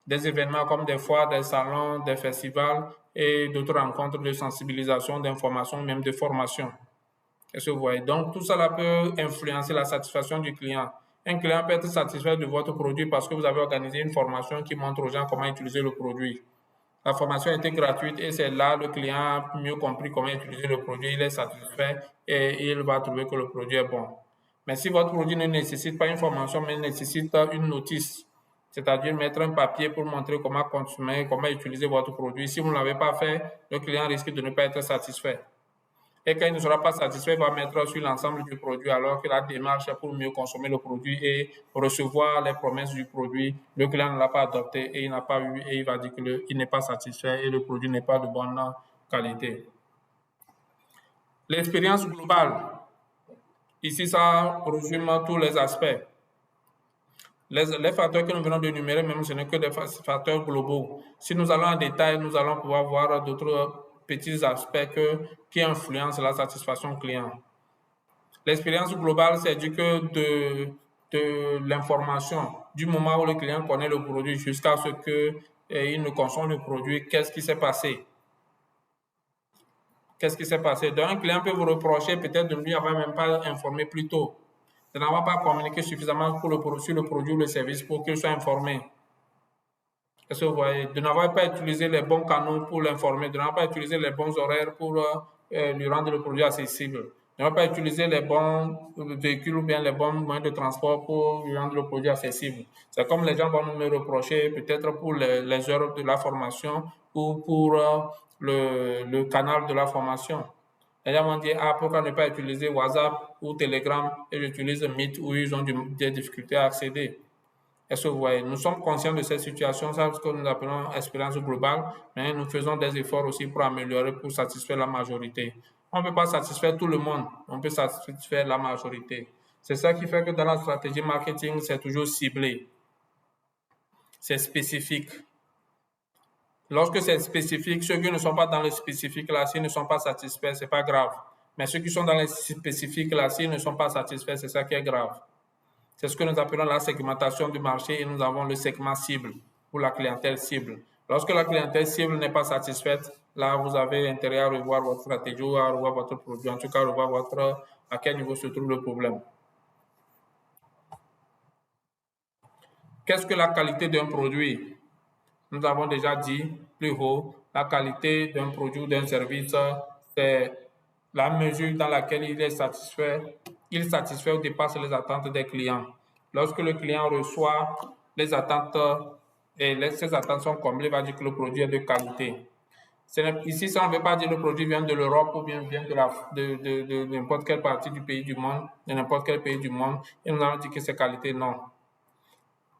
[SPEAKER 1] Des événements comme des foires, des salons, des festivals et d'autres rencontres de sensibilisation, d'information, même de formation. Est-ce que vous voyez? Donc, tout cela peut influencer la satisfaction du client. Un client peut être satisfait de votre produit parce que vous avez organisé une formation qui montre aux gens comment utiliser le produit. La formation était gratuite et c'est là le client a mieux compris comment utiliser le produit. Il est satisfait et il va trouver que le produit est bon. Mais si votre produit ne nécessite pas une formation, mais nécessite une notice, c'est-à-dire mettre un papier pour montrer comment consommer, comment utiliser votre produit, si vous ne l'avez pas fait, le client risque de ne pas être satisfait. Et quand il ne sera pas satisfait, il va mettre sur l'ensemble du produit alors que la démarche pour mieux consommer le produit et recevoir les promesses du produit, le client ne l'a pas adopté et il n'a pas eu et il va dire qu'il n'est pas satisfait et le produit n'est pas de bonne qualité. L'expérience globale. Ici, ça résume tous les aspects. Les facteurs que nous venons d'énumérer, même ce n'est que des facteurs globaux. Si nous allons en détail, nous allons pouvoir voir d'autres petits aspects qui influencent la satisfaction client. L'expérience globale, c'est dit que de l'information, du moment où le client connaît le produit jusqu'à ce qu'il ne consomme le produit, qu'est-ce qui s'est passé? Qu'est-ce qui s'est passé? Donc, un client peut vous reprocher peut-être de ne lui avoir même pas informé plus tôt, de n'avoir pas communiqué suffisamment sur le produit ou le service pour qu'il soit informé. Est-ce que vous voyez? De n'avoir pas utilisé les bons canaux pour l'informer, de n'avoir pas utilisé les bons horaires pour lui rendre le produit accessible, de n'avoir pas utilisé les bons véhicules ou bien les bons moyens de transport pour lui rendre le produit accessible. C'est comme les gens vont me reprocher peut-être pour les heures de la formation ou pour le canal de la formation. Les gens vont dire, ah, pourquoi ne pas utiliser WhatsApp ou Telegram et j'utilise Meet où ils ont des difficultés à accéder. Est-ce que vous voyez? Nous sommes conscients de cette situation, c'est ce que nous appelons expérience globale, mais nous faisons des efforts aussi pour améliorer, pour satisfaire la majorité. On ne peut pas satisfaire tout le monde, on peut satisfaire la majorité. C'est ça qui fait que dans la stratégie marketing, c'est toujours ciblé. C'est spécifique. Lorsque c'est spécifique, ceux qui ne sont pas dans le spécifique là, s'ils ne sont pas satisfaits, ce n'est pas grave. Mais ceux qui sont dans les spécifiques là, s'ils ne sont pas satisfaits, c'est ça qui est grave. C'est ce que nous appelons la segmentation du marché et nous avons le segment cible ou la clientèle cible. Lorsque la clientèle cible n'est pas satisfaite, là, vous avez intérêt à revoir votre stratégie ou à revoir votre produit, en tout cas, à revoir à quel niveau se trouve le problème. Qu'est-ce que la qualité d'un produit? Nous avons déjà dit plus haut, la qualité d'un produit ou d'un service, c'est la mesure dans laquelle il satisfait ou dépasse les attentes des clients. Lorsque le client reçoit les attentes et ces attentes sont comblées, il va dire que le produit est de qualité. Ici, ça ne veut pas dire que le produit vient de l'Europe ou bien vient de n'importe quelle partie du pays du monde, de n'importe quel pays du monde, et nous allons dire que c'est qualité, non.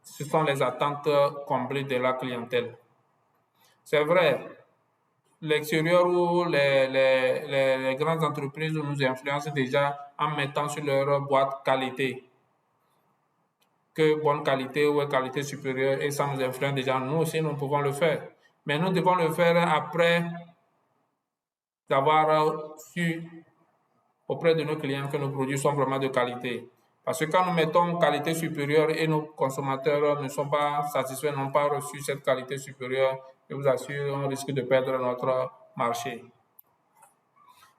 [SPEAKER 1] Ce sont les attentes comblées de la clientèle. C'est vrai, l'extérieur ou les grandes entreprises nous influencent déjà en mettant sur leur boîte qualité. Que bonne qualité ou qualité supérieure, et ça nous influence déjà. Nous aussi, nous pouvons le faire. Mais nous devons le faire après d'avoir su auprès de nos clients que nos produits sont vraiment de qualité. Parce que quand nous mettons qualité supérieure et nos consommateurs ne sont pas satisfaits, n'ont pas reçu cette qualité supérieure, je vous assure, on risque de perdre notre marché.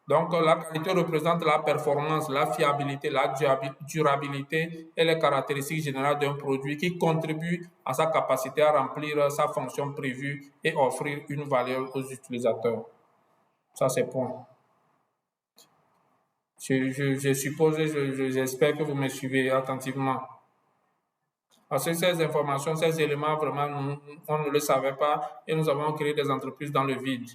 [SPEAKER 1] Donc, la qualité représente la performance, la fiabilité, la durabilité et les caractéristiques générales d'un produit qui contribuent à sa capacité à remplir sa fonction prévue et offrir une valeur aux utilisateurs. Ça, c'est point. Je suppose, j'espère que vous me suivez attentivement. Parce que ces informations, ces éléments, vraiment, on ne le savait pas et nous avons créé des entreprises dans le vide.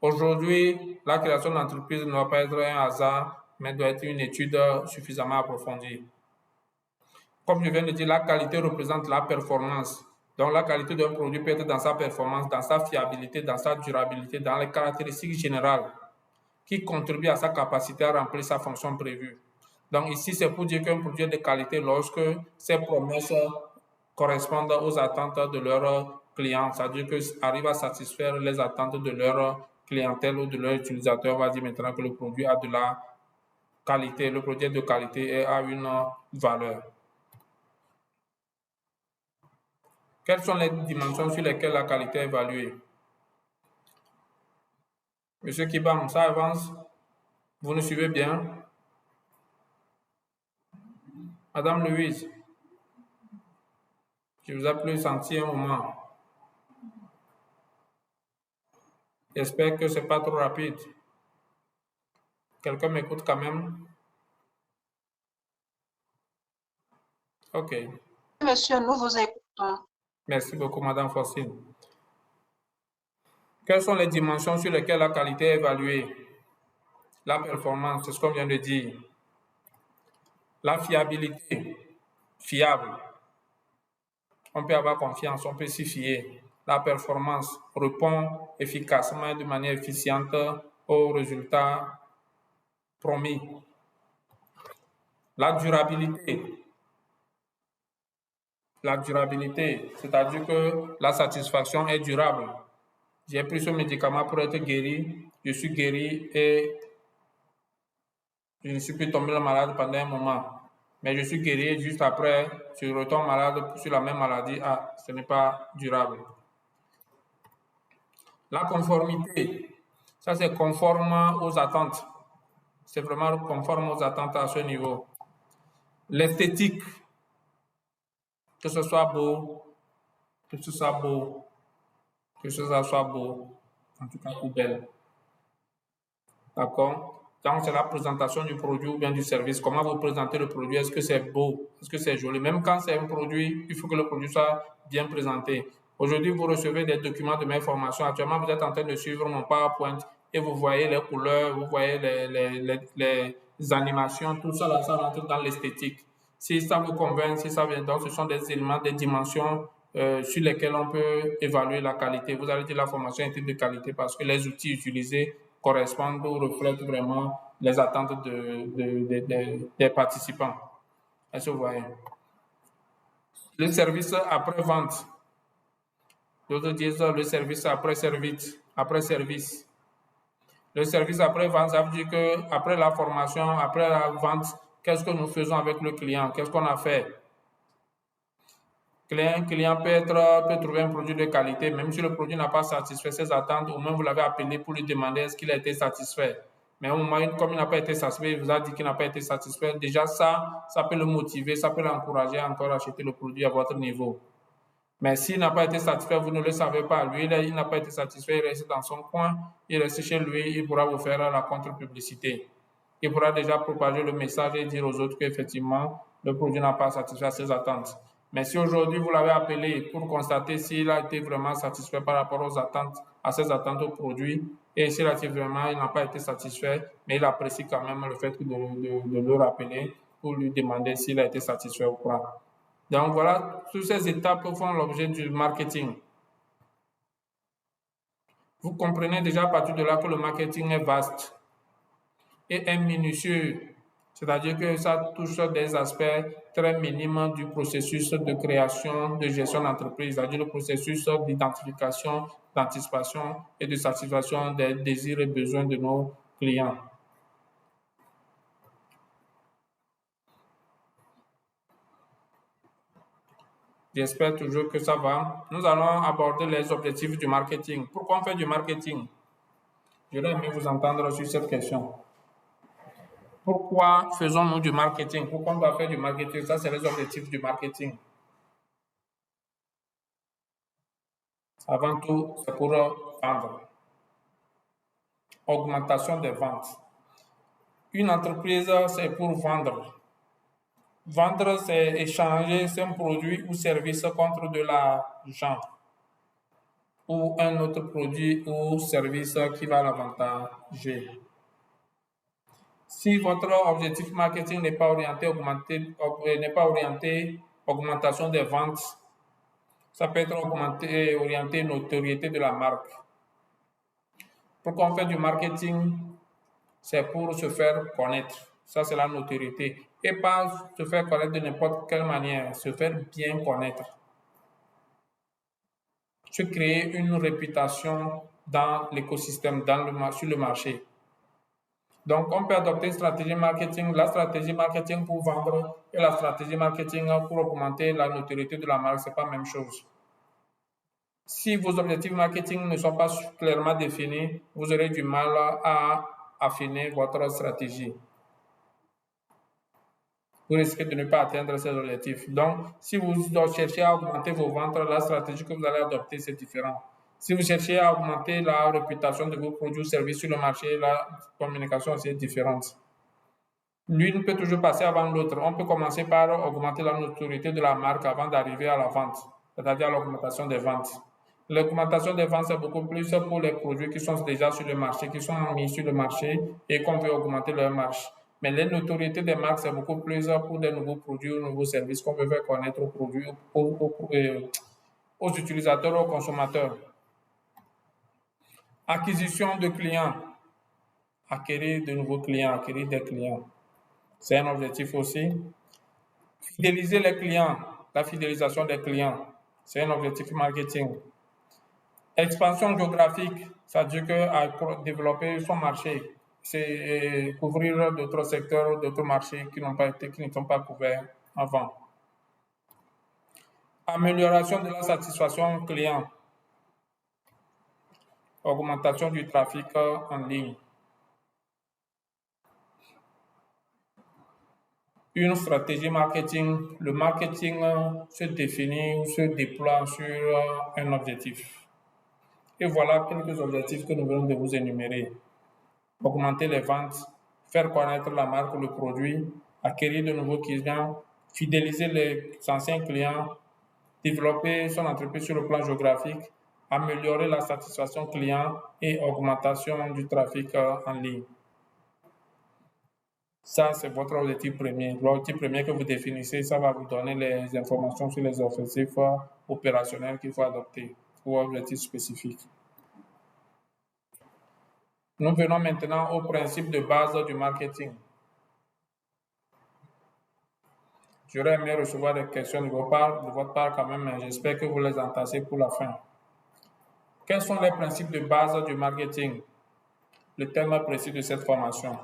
[SPEAKER 1] Aujourd'hui, la création d'entreprise ne doit pas être un hasard, mais doit être une étude suffisamment approfondie. Comme je viens de dire, la qualité représente la performance. Donc, la qualité d'un produit peut être dans sa performance, dans sa fiabilité, dans sa durabilité, dans les caractéristiques générales qui contribuent à sa capacité à remplir sa fonction prévue. Donc, ici, c'est pour dire qu'un produit est de qualité lorsque ses promesses correspondent aux attentes de leurs clients, c'est-à-dire qu'ils arrivent à satisfaire les attentes de leur clientèle ou de leurs utilisateurs. On va dire maintenant que le produit a de la qualité, le produit est de qualité et a une valeur. Quelles sont les dimensions sur lesquelles la qualité est évaluée? Monsieur Kibam, ça avance? Vous nous suivez bien? Madame Louise, je vous ai plus senti un moment. J'espère que ce n'est pas trop rapide. Quelqu'un m'écoute quand même? OK.
[SPEAKER 5] Monsieur, nous vous écoutons.
[SPEAKER 1] Merci beaucoup, Madame Faustine. Quelles sont les dimensions sur lesquelles la qualité est évaluée? La performance, c'est ce qu'on vient de dire. La fiabilité, fiable. On peut avoir confiance, on peut s'y fier. La performance répond efficacement et de manière efficiente aux résultats promis. La durabilité. La durabilité, c'est-à-dire que la satisfaction est durable. J'ai pris ce médicament pour être guéri, je suis guéri et je ne suis plus tombé malade pendant un moment. mais je suis guéri, juste après, je retombe malade sur la même maladie. Ah, ce n'est pas durable. La conformité, ça c'est conforme aux attentes. C'est vraiment conforme aux attentes à ce niveau. L'esthétique, que ce soit beau, que ce soit beau, que ce soit beau, en tout cas ou belle. D'accord? Donc, c'est la présentation du produit ou bien du service. Comment vous présentez le produit? Est-ce que c'est beau? Est-ce que c'est joli? Même quand c'est un produit, il faut que le produit soit bien présenté. Aujourd'hui, vous recevez des documents de mes formations. Actuellement, vous êtes en train de suivre mon PowerPoint et vous voyez les couleurs, vous voyez les animations, tout ça, là, ça rentre dans l'esthétique. Si ça vous convainc, si ça vient, donc ce sont des éléments, des dimensions sur lesquelles on peut évaluer la qualité. Vous allez dire la formation est de qualité parce que les outils utilisés correspondent ou reflètent vraiment les attentes des participants. Est-ce que vous voyez? Le service après-vente. D'autres disent le service après-service. Le service après-vente, ça veut dire qu'après la formation, après la vente, qu'est-ce que nous faisons avec le client? Qu'est-ce qu'on a fait? Un client peut trouver un produit de qualité, même si le produit n'a pas satisfait ses attentes, au moins vous l'avez appelé pour lui demander est-ce qu'il a été satisfait. Mais au moins, comme il n'a pas été satisfait, il vous a dit qu'il n'a pas été satisfait, déjà ça peut le motiver, ça peut l'encourager à encore acheter le produit à votre niveau. Mais s'il n'a pas été satisfait, vous ne le savez pas. Lui, il n'a pas été satisfait, il reste dans son coin, il reste chez lui, il pourra vous faire la contre-publicité. Il pourra déjà propager le message et dire aux autres qu'effectivement, le produit n'a pas satisfait ses attentes. Mais si aujourd'hui vous l'avez appelé pour constater s'il a été vraiment satisfait par rapport aux attentes, à ses attentes au produit, et s'il a été vraiment, il n'a pas été satisfait, mais il apprécie quand même le fait de le rappeler pour lui demander s'il a été satisfait ou pas. Donc voilà, toutes ces étapes font l'objet du marketing. Vous comprenez déjà à partir de là que le marketing est vaste et est minutieux. C'est-à-dire que ça touche des aspects très minimes du processus de création, de gestion d'entreprise, c'est-à-dire le processus d'identification, d'anticipation et de satisfaction des désirs et besoins de nos clients. J'espère toujours que ça va. Nous allons aborder les objectifs du marketing. Pourquoi on fait du marketing? J'aurais aimé vous entendre sur cette question. Pourquoi faisons-nous du marketing? Pourquoi on doit faire du marketing? Ça, c'est les objectifs du marketing. Avant tout, c'est pour vendre. Augmentation des ventes. Une entreprise, c'est pour vendre. Vendre, c'est échanger un produit ou service contre de l'argent ou un autre produit ou service qui va l'avantager. Si votre objectif marketing n'est pas orienté augmentation des ventes, ça peut être orienté notoriété de la marque. Pourquoi on fait du marketing? C'est pour se faire connaître. Ça, c'est la notoriété. Et pas se faire connaître de n'importe quelle manière, se faire bien connaître. Se créer une réputation dans l'écosystème, sur le marché. Donc, on peut adopter une stratégie marketing, la stratégie marketing pour vendre et la stratégie marketing pour augmenter la notoriété de la marque, ce n'est pas la même chose. Si vos objectifs marketing ne sont pas clairement définis, vous aurez du mal à affiner votre stratégie. Vous risquez de ne pas atteindre ces objectifs. Donc, si vous cherchez à augmenter vos ventes, la stratégie que vous allez adopter, c'est différent. Si vous cherchez à augmenter la réputation de vos produits ou services sur le marché, la communication aussi est différente. L'une peut toujours passer avant l'autre. On peut commencer par augmenter la notoriété de la marque avant d'arriver à la vente, c'est-à-dire à l'augmentation des ventes. L'augmentation des ventes, c'est beaucoup plus pour les produits qui sont déjà sur le marché, qui sont mis sur le marché et qu'on veut augmenter leur marge. Mais la notoriété des marques, c'est beaucoup plus pour des nouveaux produits ou nouveaux services qu'on veut faire connaître aux produits, aux utilisateurs, aux consommateurs. Acquisition de clients. Acquérir de nouveaux clients, acquérir des clients. C'est un objectif aussi. Fidéliser les clients. La fidélisation des clients. C'est un objectif marketing. Expansion géographique. Ça veut dire développer son marché. c'est couvrir d'autres secteurs, d'autres marchés qui ne sont pas couverts avant. Amélioration de la satisfaction client. Augmentation du trafic en ligne. Une stratégie marketing. Le marketing se définit ou se déploie sur un objectif. Et voilà quelques objectifs que nous venons de vous énumérer. Augmenter les ventes, faire connaître la marque ou le produit, acquérir de nouveaux clients, fidéliser les anciens clients, développer son entreprise sur le plan géographique, améliorer la satisfaction client et augmentation du trafic en ligne. Ça, c'est votre objectif premier. L'objectif premier que vous définissez, ça va vous donner les informations sur les objectifs opérationnels qu'il faut adopter ou objectifs spécifiques. Nous venons maintenant au principe de base du marketing. J'aurais aimé recevoir des questions de votre part quand même, mais j'espère que vous les entassez pour la fin. Quels sont les principes de base du marketing? Le thème précis de cette formation.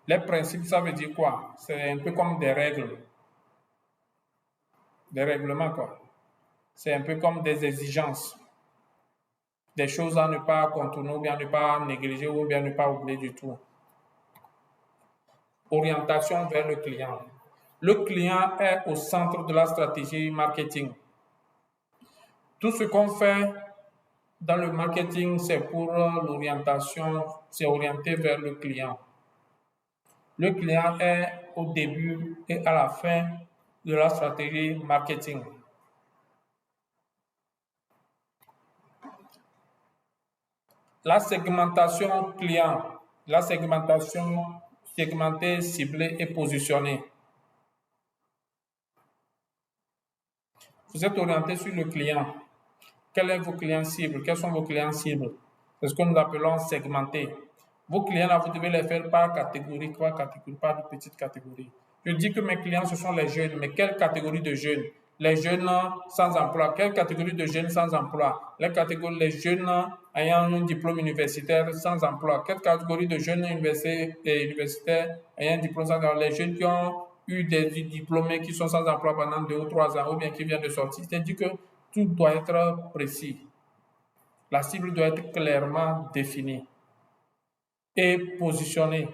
[SPEAKER 1] Les principes, ça veut dire quoi? C'est un peu comme des règles. Des règlements, quoi. C'est un peu comme des exigences. Des choses à ne pas contourner, ou bien ne pas négliger, ou bien ne pas oublier du tout. Orientation vers le client. Le client est au centre de la stratégie marketing. Tout ce qu'on fait dans le marketing, c'est pour l'orientation, c'est orienté vers le client. Le client est au début et à la fin de la stratégie marketing. La segmentation client, la segmentation segmentée, ciblée et positionnée. Vous êtes orienté sur le client. Quels sont vos clients cibles? Quels sont vos clients cibles? C'est ce que nous appelons segmenter. Vos clients, là, vous devez les faire par catégorie, par de petites catégories. Je dis que mes clients, ce sont les jeunes, mais quelle catégorie de jeunes? Les jeunes sans emploi. Quelle catégorie de jeunes sans emploi? Les jeunes ayant un diplôme universitaire sans emploi. Quelle catégorie de jeunes universitaires ayant un diplôme sans emploi? Les jeunes qui ont eu des diplômés qui sont sans emploi pendant 2 ou 3 ans, ou bien qui viennent de sortir. C'est-à-dire que tout doit être précis. La cible doit être clairement définie et positionnée.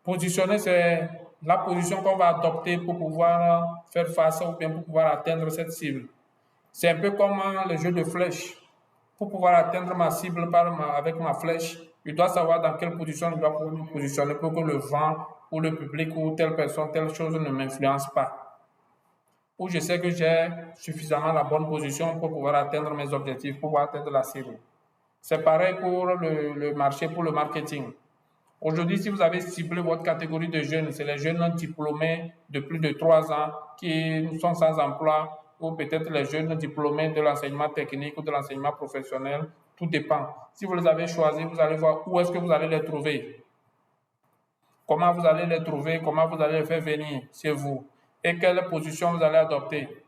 [SPEAKER 1] Positionner, c'est la position qu'on va adopter pour pouvoir faire face ou bien pour pouvoir atteindre cette cible. C'est un peu comme le jeu de flèche. Pour pouvoir atteindre ma cible avec ma flèche, je dois savoir dans quelle position je dois pouvoir me positionner pour que le vent ou le public ou telle personne, telle chose ne m'influence pas. Ou je sais que j'ai suffisamment la bonne position pour pouvoir atteindre mes objectifs, pour pouvoir atteindre la cible. C'est pareil pour le marché, pour le marketing. Aujourd'hui, si vous avez ciblé votre catégorie de jeunes, c'est les jeunes diplômés de plus de 3 ans qui sont sans emploi, ou peut-être les jeunes diplômés de l'enseignement technique ou de l'enseignement professionnel, tout dépend. Si vous les avez choisis, vous allez voir où est-ce que vous allez les trouver. Comment vous allez les trouver, comment vous allez les faire venir chez vous et quelle position vous allez adopter.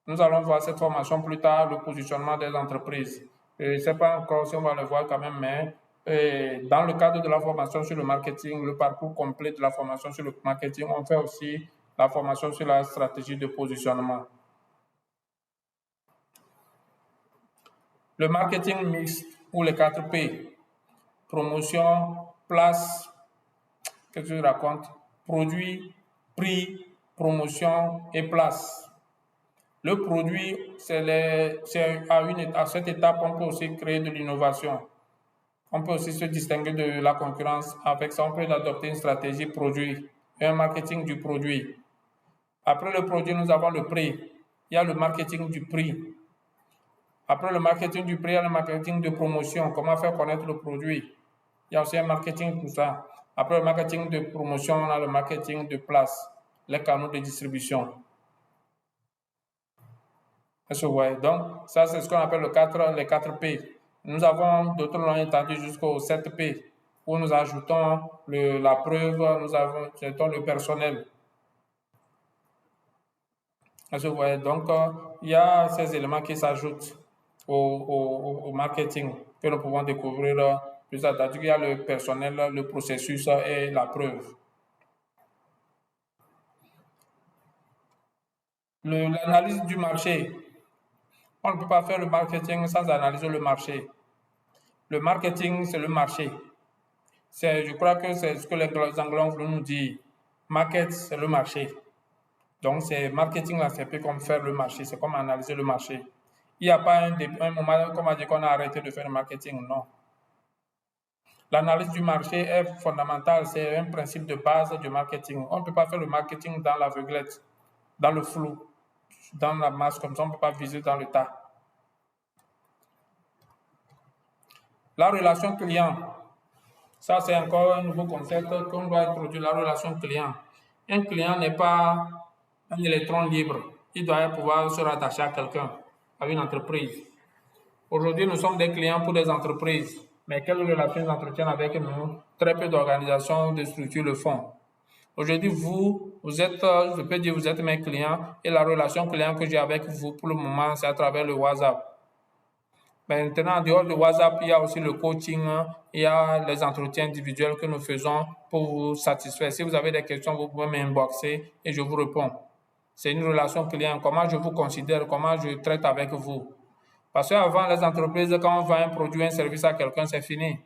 [SPEAKER 1] Nous allons voir cette formation plus tard, le positionnement des entreprises. Je ne sais pas encore si on va le voir quand même, mais dans le cadre de la formation sur le marketing, le parcours complet de la formation sur le marketing, on fait aussi la formation sur la stratégie de positionnement. Le marketing mixte ou les 4 P. Promotion, place, qu'est-ce que je raconte? Produit, prix, promotion et place. Le produit, à cette étape, on peut aussi créer de l'innovation. On peut aussi se distinguer de la concurrence. Avec ça, on peut adopter une stratégie produit et un marketing du produit. Après le produit, nous avons le prix. Il y a le marketing du prix. Après le marketing du prix, il y a le marketing de promotion. Comment faire connaître le produit? Il y a aussi un marketing pour ça. Après le marketing de promotion, on a le marketing de place, les canaux de distribution. Est-ce que vous voyez? Donc, ça, c'est ce qu'on appelle les 4 P. Nous avons d'autres l'ont étendu jusqu'au 7 P, où nous ajoutons la preuve, nous ajoutons le personnel. Est-ce que vous voyez? Donc, il y a ces éléments qui s'ajoutent au marketing. que nous pouvons découvrir plus tard. C'est-à-dire qu'il y a le personnel, le processus et la preuve. L'analyse du marché. On ne peut pas faire le marketing sans analyser le marché. Le marketing, c'est le marché. Je crois que c'est ce que les Anglais voulaient nous dire. Market, c'est le marché. Donc, c'est marketing, là, c'est un peu comme faire le marché. C'est comme analyser le marché. Il n'y a pas un moment, comme on dit, qu'on a arrêté de faire le marketing. Non. L'analyse du marché est fondamentale. C'est un principe de base du marketing. On ne peut pas faire le marketing dans l'aveuglette, dans le flou, dans la masse, comme ça, on ne peut pas viser dans le tas. La relation client. Ça, c'est encore un nouveau concept qu'on doit introduire, la relation client. Un client n'est pas un électron libre. Il doit pouvoir se rattacher à quelqu'un, à une entreprise. Aujourd'hui, nous sommes des clients pour des entreprises. Mais quelles relations ils entretiennent avec nous? Très peu d'organisations, de structures le font. Aujourd'hui, vous êtes, je peux dire, vous êtes mes clients et la relation client que j'ai avec vous pour le moment, c'est à travers le WhatsApp. Maintenant, en dehors de WhatsApp, il y a aussi le coaching, il y a les entretiens individuels que nous faisons pour vous satisfaire. Si vous avez des questions, vous pouvez m'inboxer et je vous réponds. C'est une relation client. Comment je vous considère, comment je traite avec vous. Parce qu'avant, les entreprises, quand on vend un produit, un service à quelqu'un, c'est fini.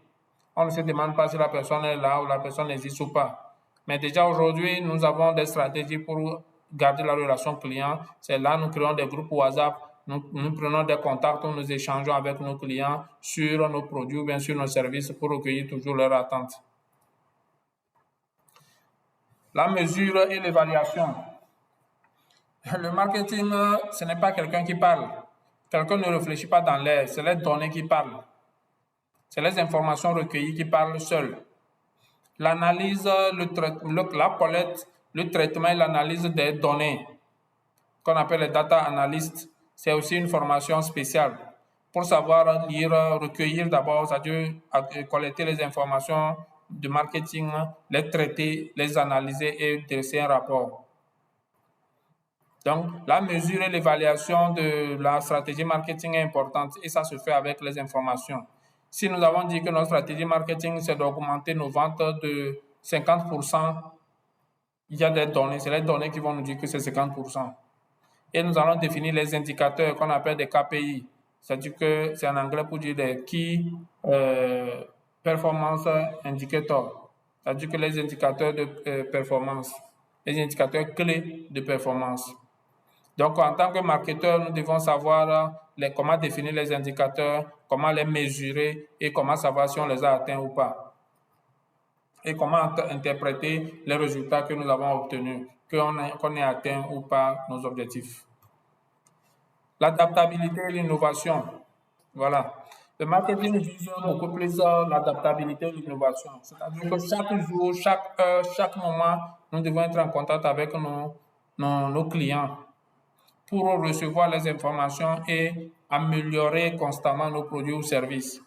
[SPEAKER 1] On ne se demande pas si la personne est là ou la personne existe ou pas. Mais déjà aujourd'hui, nous avons des stratégies pour garder la relation client. C'est là nous créons des groupes WhatsApp. Nous prenons des contacts, nous échangeons avec nos clients sur nos produits ou bien sur nos services pour recueillir toujours leurs attentes. La mesure et l'évaluation. Le marketing, ce n'est pas quelqu'un qui parle. Quelqu'un ne réfléchit pas dans l'air, c'est les données qui parlent. C'est les informations recueillies qui parlent seules. L'analyse, la collecte, le traitement et l'analyse des données, qu'on appelle les data analysts, c'est aussi une formation spéciale pour savoir lire, recueillir d'abord, c'est-à-dire collecter les informations de marketing, les traiter, les analyser et dresser un rapport. Donc, la mesure et l'évaluation de la stratégie marketing est importante et ça se fait avec les informations. Si nous avons dit que notre stratégie marketing, c'est d'augmenter nos ventes de 50%, il y a des données, c'est les données qui vont nous dire que c'est 50%. Et nous allons définir les indicateurs qu'on appelle des KPI. C'est-à-dire que c'est en anglais pour dire des Key Performance Indicators. C'est-à-dire que les indicateurs de performance, les indicateurs clés de performance. Donc, en tant que marketeur, nous devons savoir comment définir les indicateurs, comment les mesurer et comment savoir si on les a atteints ou pas. Et comment interpréter les résultats que nous avons obtenus, qu'on ait atteint ou pas nos objectifs. L'adaptabilité et l'innovation. Voilà. Le marketing vise beaucoup plus l'adaptabilité et l'innovation. C'est-à-dire que chaque jour, chaque heure, chaque moment, nous devons être en contact avec nos clients pour recevoir les informations et améliorer constamment nos produits ou services.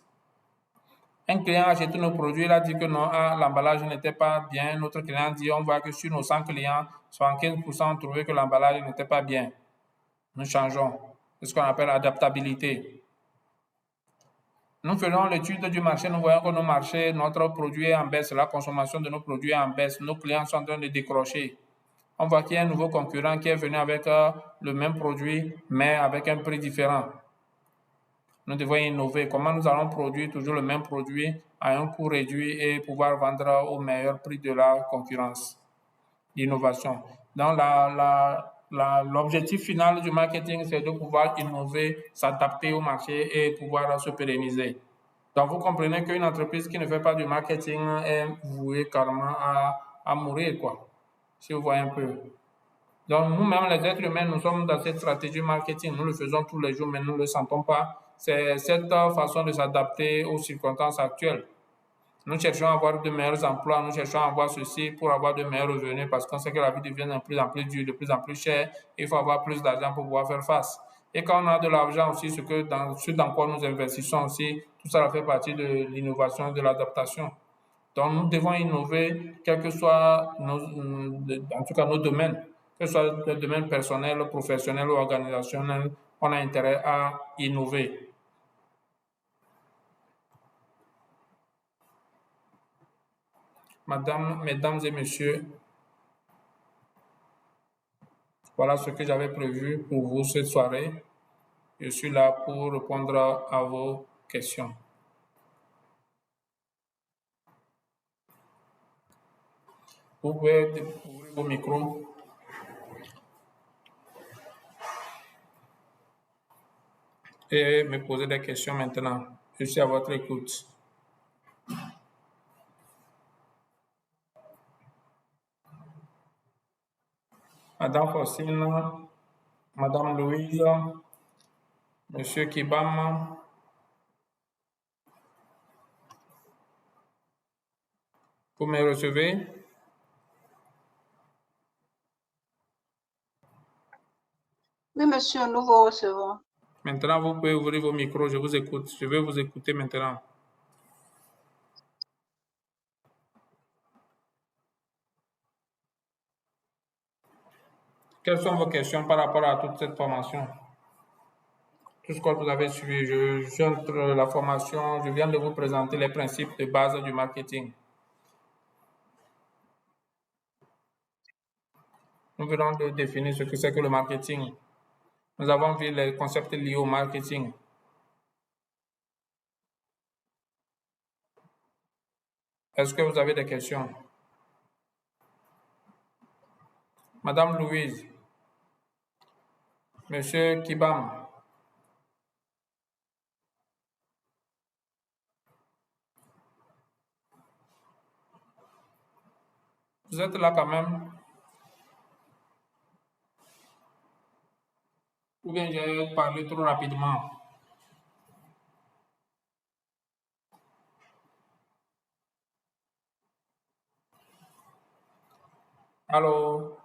[SPEAKER 1] Un client a acheté nos produits, il a dit que non, l'emballage n'était pas bien. Notre client dit, on voit que sur nos 100 clients, 75% ont trouvé que l'emballage n'était pas bien. Nous changeons. C'est ce qu'on appelle adaptabilité. Nous faisons l'étude du marché, nous voyons que nos marchés, notre produit est en baisse, la consommation de nos produits est en baisse, nos clients sont en train de décrocher. On voit qu'il y a un nouveau concurrent qui est venu avec le même produit, mais avec un prix différent. Nous devons innover. Comment nous allons produire toujours le même produit à un coût réduit et pouvoir vendre au meilleur prix de la concurrence. L'innovation. Donc, l'objectif final du marketing, c'est de pouvoir innover, s'adapter au marché et pouvoir se pérenniser. Donc, vous comprenez qu'une entreprise qui ne fait pas du marketing est vouée carrément à mourir, quoi. Si vous voyez un peu. Donc, nous-mêmes, les êtres humains, nous sommes dans cette stratégie marketing. Nous le faisons tous les jours, mais nous ne le sentons pas. C'est cette façon de s'adapter aux circonstances actuelles. Nous cherchons à avoir de meilleurs emplois, nous cherchons à avoir ceci pour avoir de meilleurs revenus parce qu'on sait que la vie devient de plus en plus dure, de plus en plus chère. Il faut avoir plus d'argent pour pouvoir faire face. Et quand on a de l'argent aussi, ce dans quoi nous investissons aussi, tout ça fait partie de l'innovation et de l'adaptation. Donc, nous devons innover, quel que soit en tout cas nos domaines, que ce soit le domaine personnel, professionnel ou organisationnel, on a intérêt à innover. Mesdames et messieurs, voilà ce que j'avais prévu pour vous cette soirée. Je suis là pour répondre à vos questions. Vous pouvez ouvrir vos micros. Et me poser des questions maintenant. Je suis à votre écoute. Madame Faustine, Madame Louise, Monsieur Kibam, vous me recevez?
[SPEAKER 5] Oui, monsieur, nous vous recevons.
[SPEAKER 1] Maintenant, vous pouvez ouvrir vos micros, je vous écoute. Je vais vous écouter maintenant. Quelles sont vos questions par rapport à toute cette formation? Tout ce que vous avez suivi, j'entre la formation, je viens de vous présenter les principes de base du marketing. Nous venons de définir ce que c'est que le marketing. Nous avons vu les concepts liés au marketing. Est-ce que vous avez des questions? Madame Louise, Monsieur Kibam, vous êtes là quand même? Ou bien j'ai parlé trop rapidement? Allô?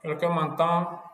[SPEAKER 1] Quelqu'un m'entend?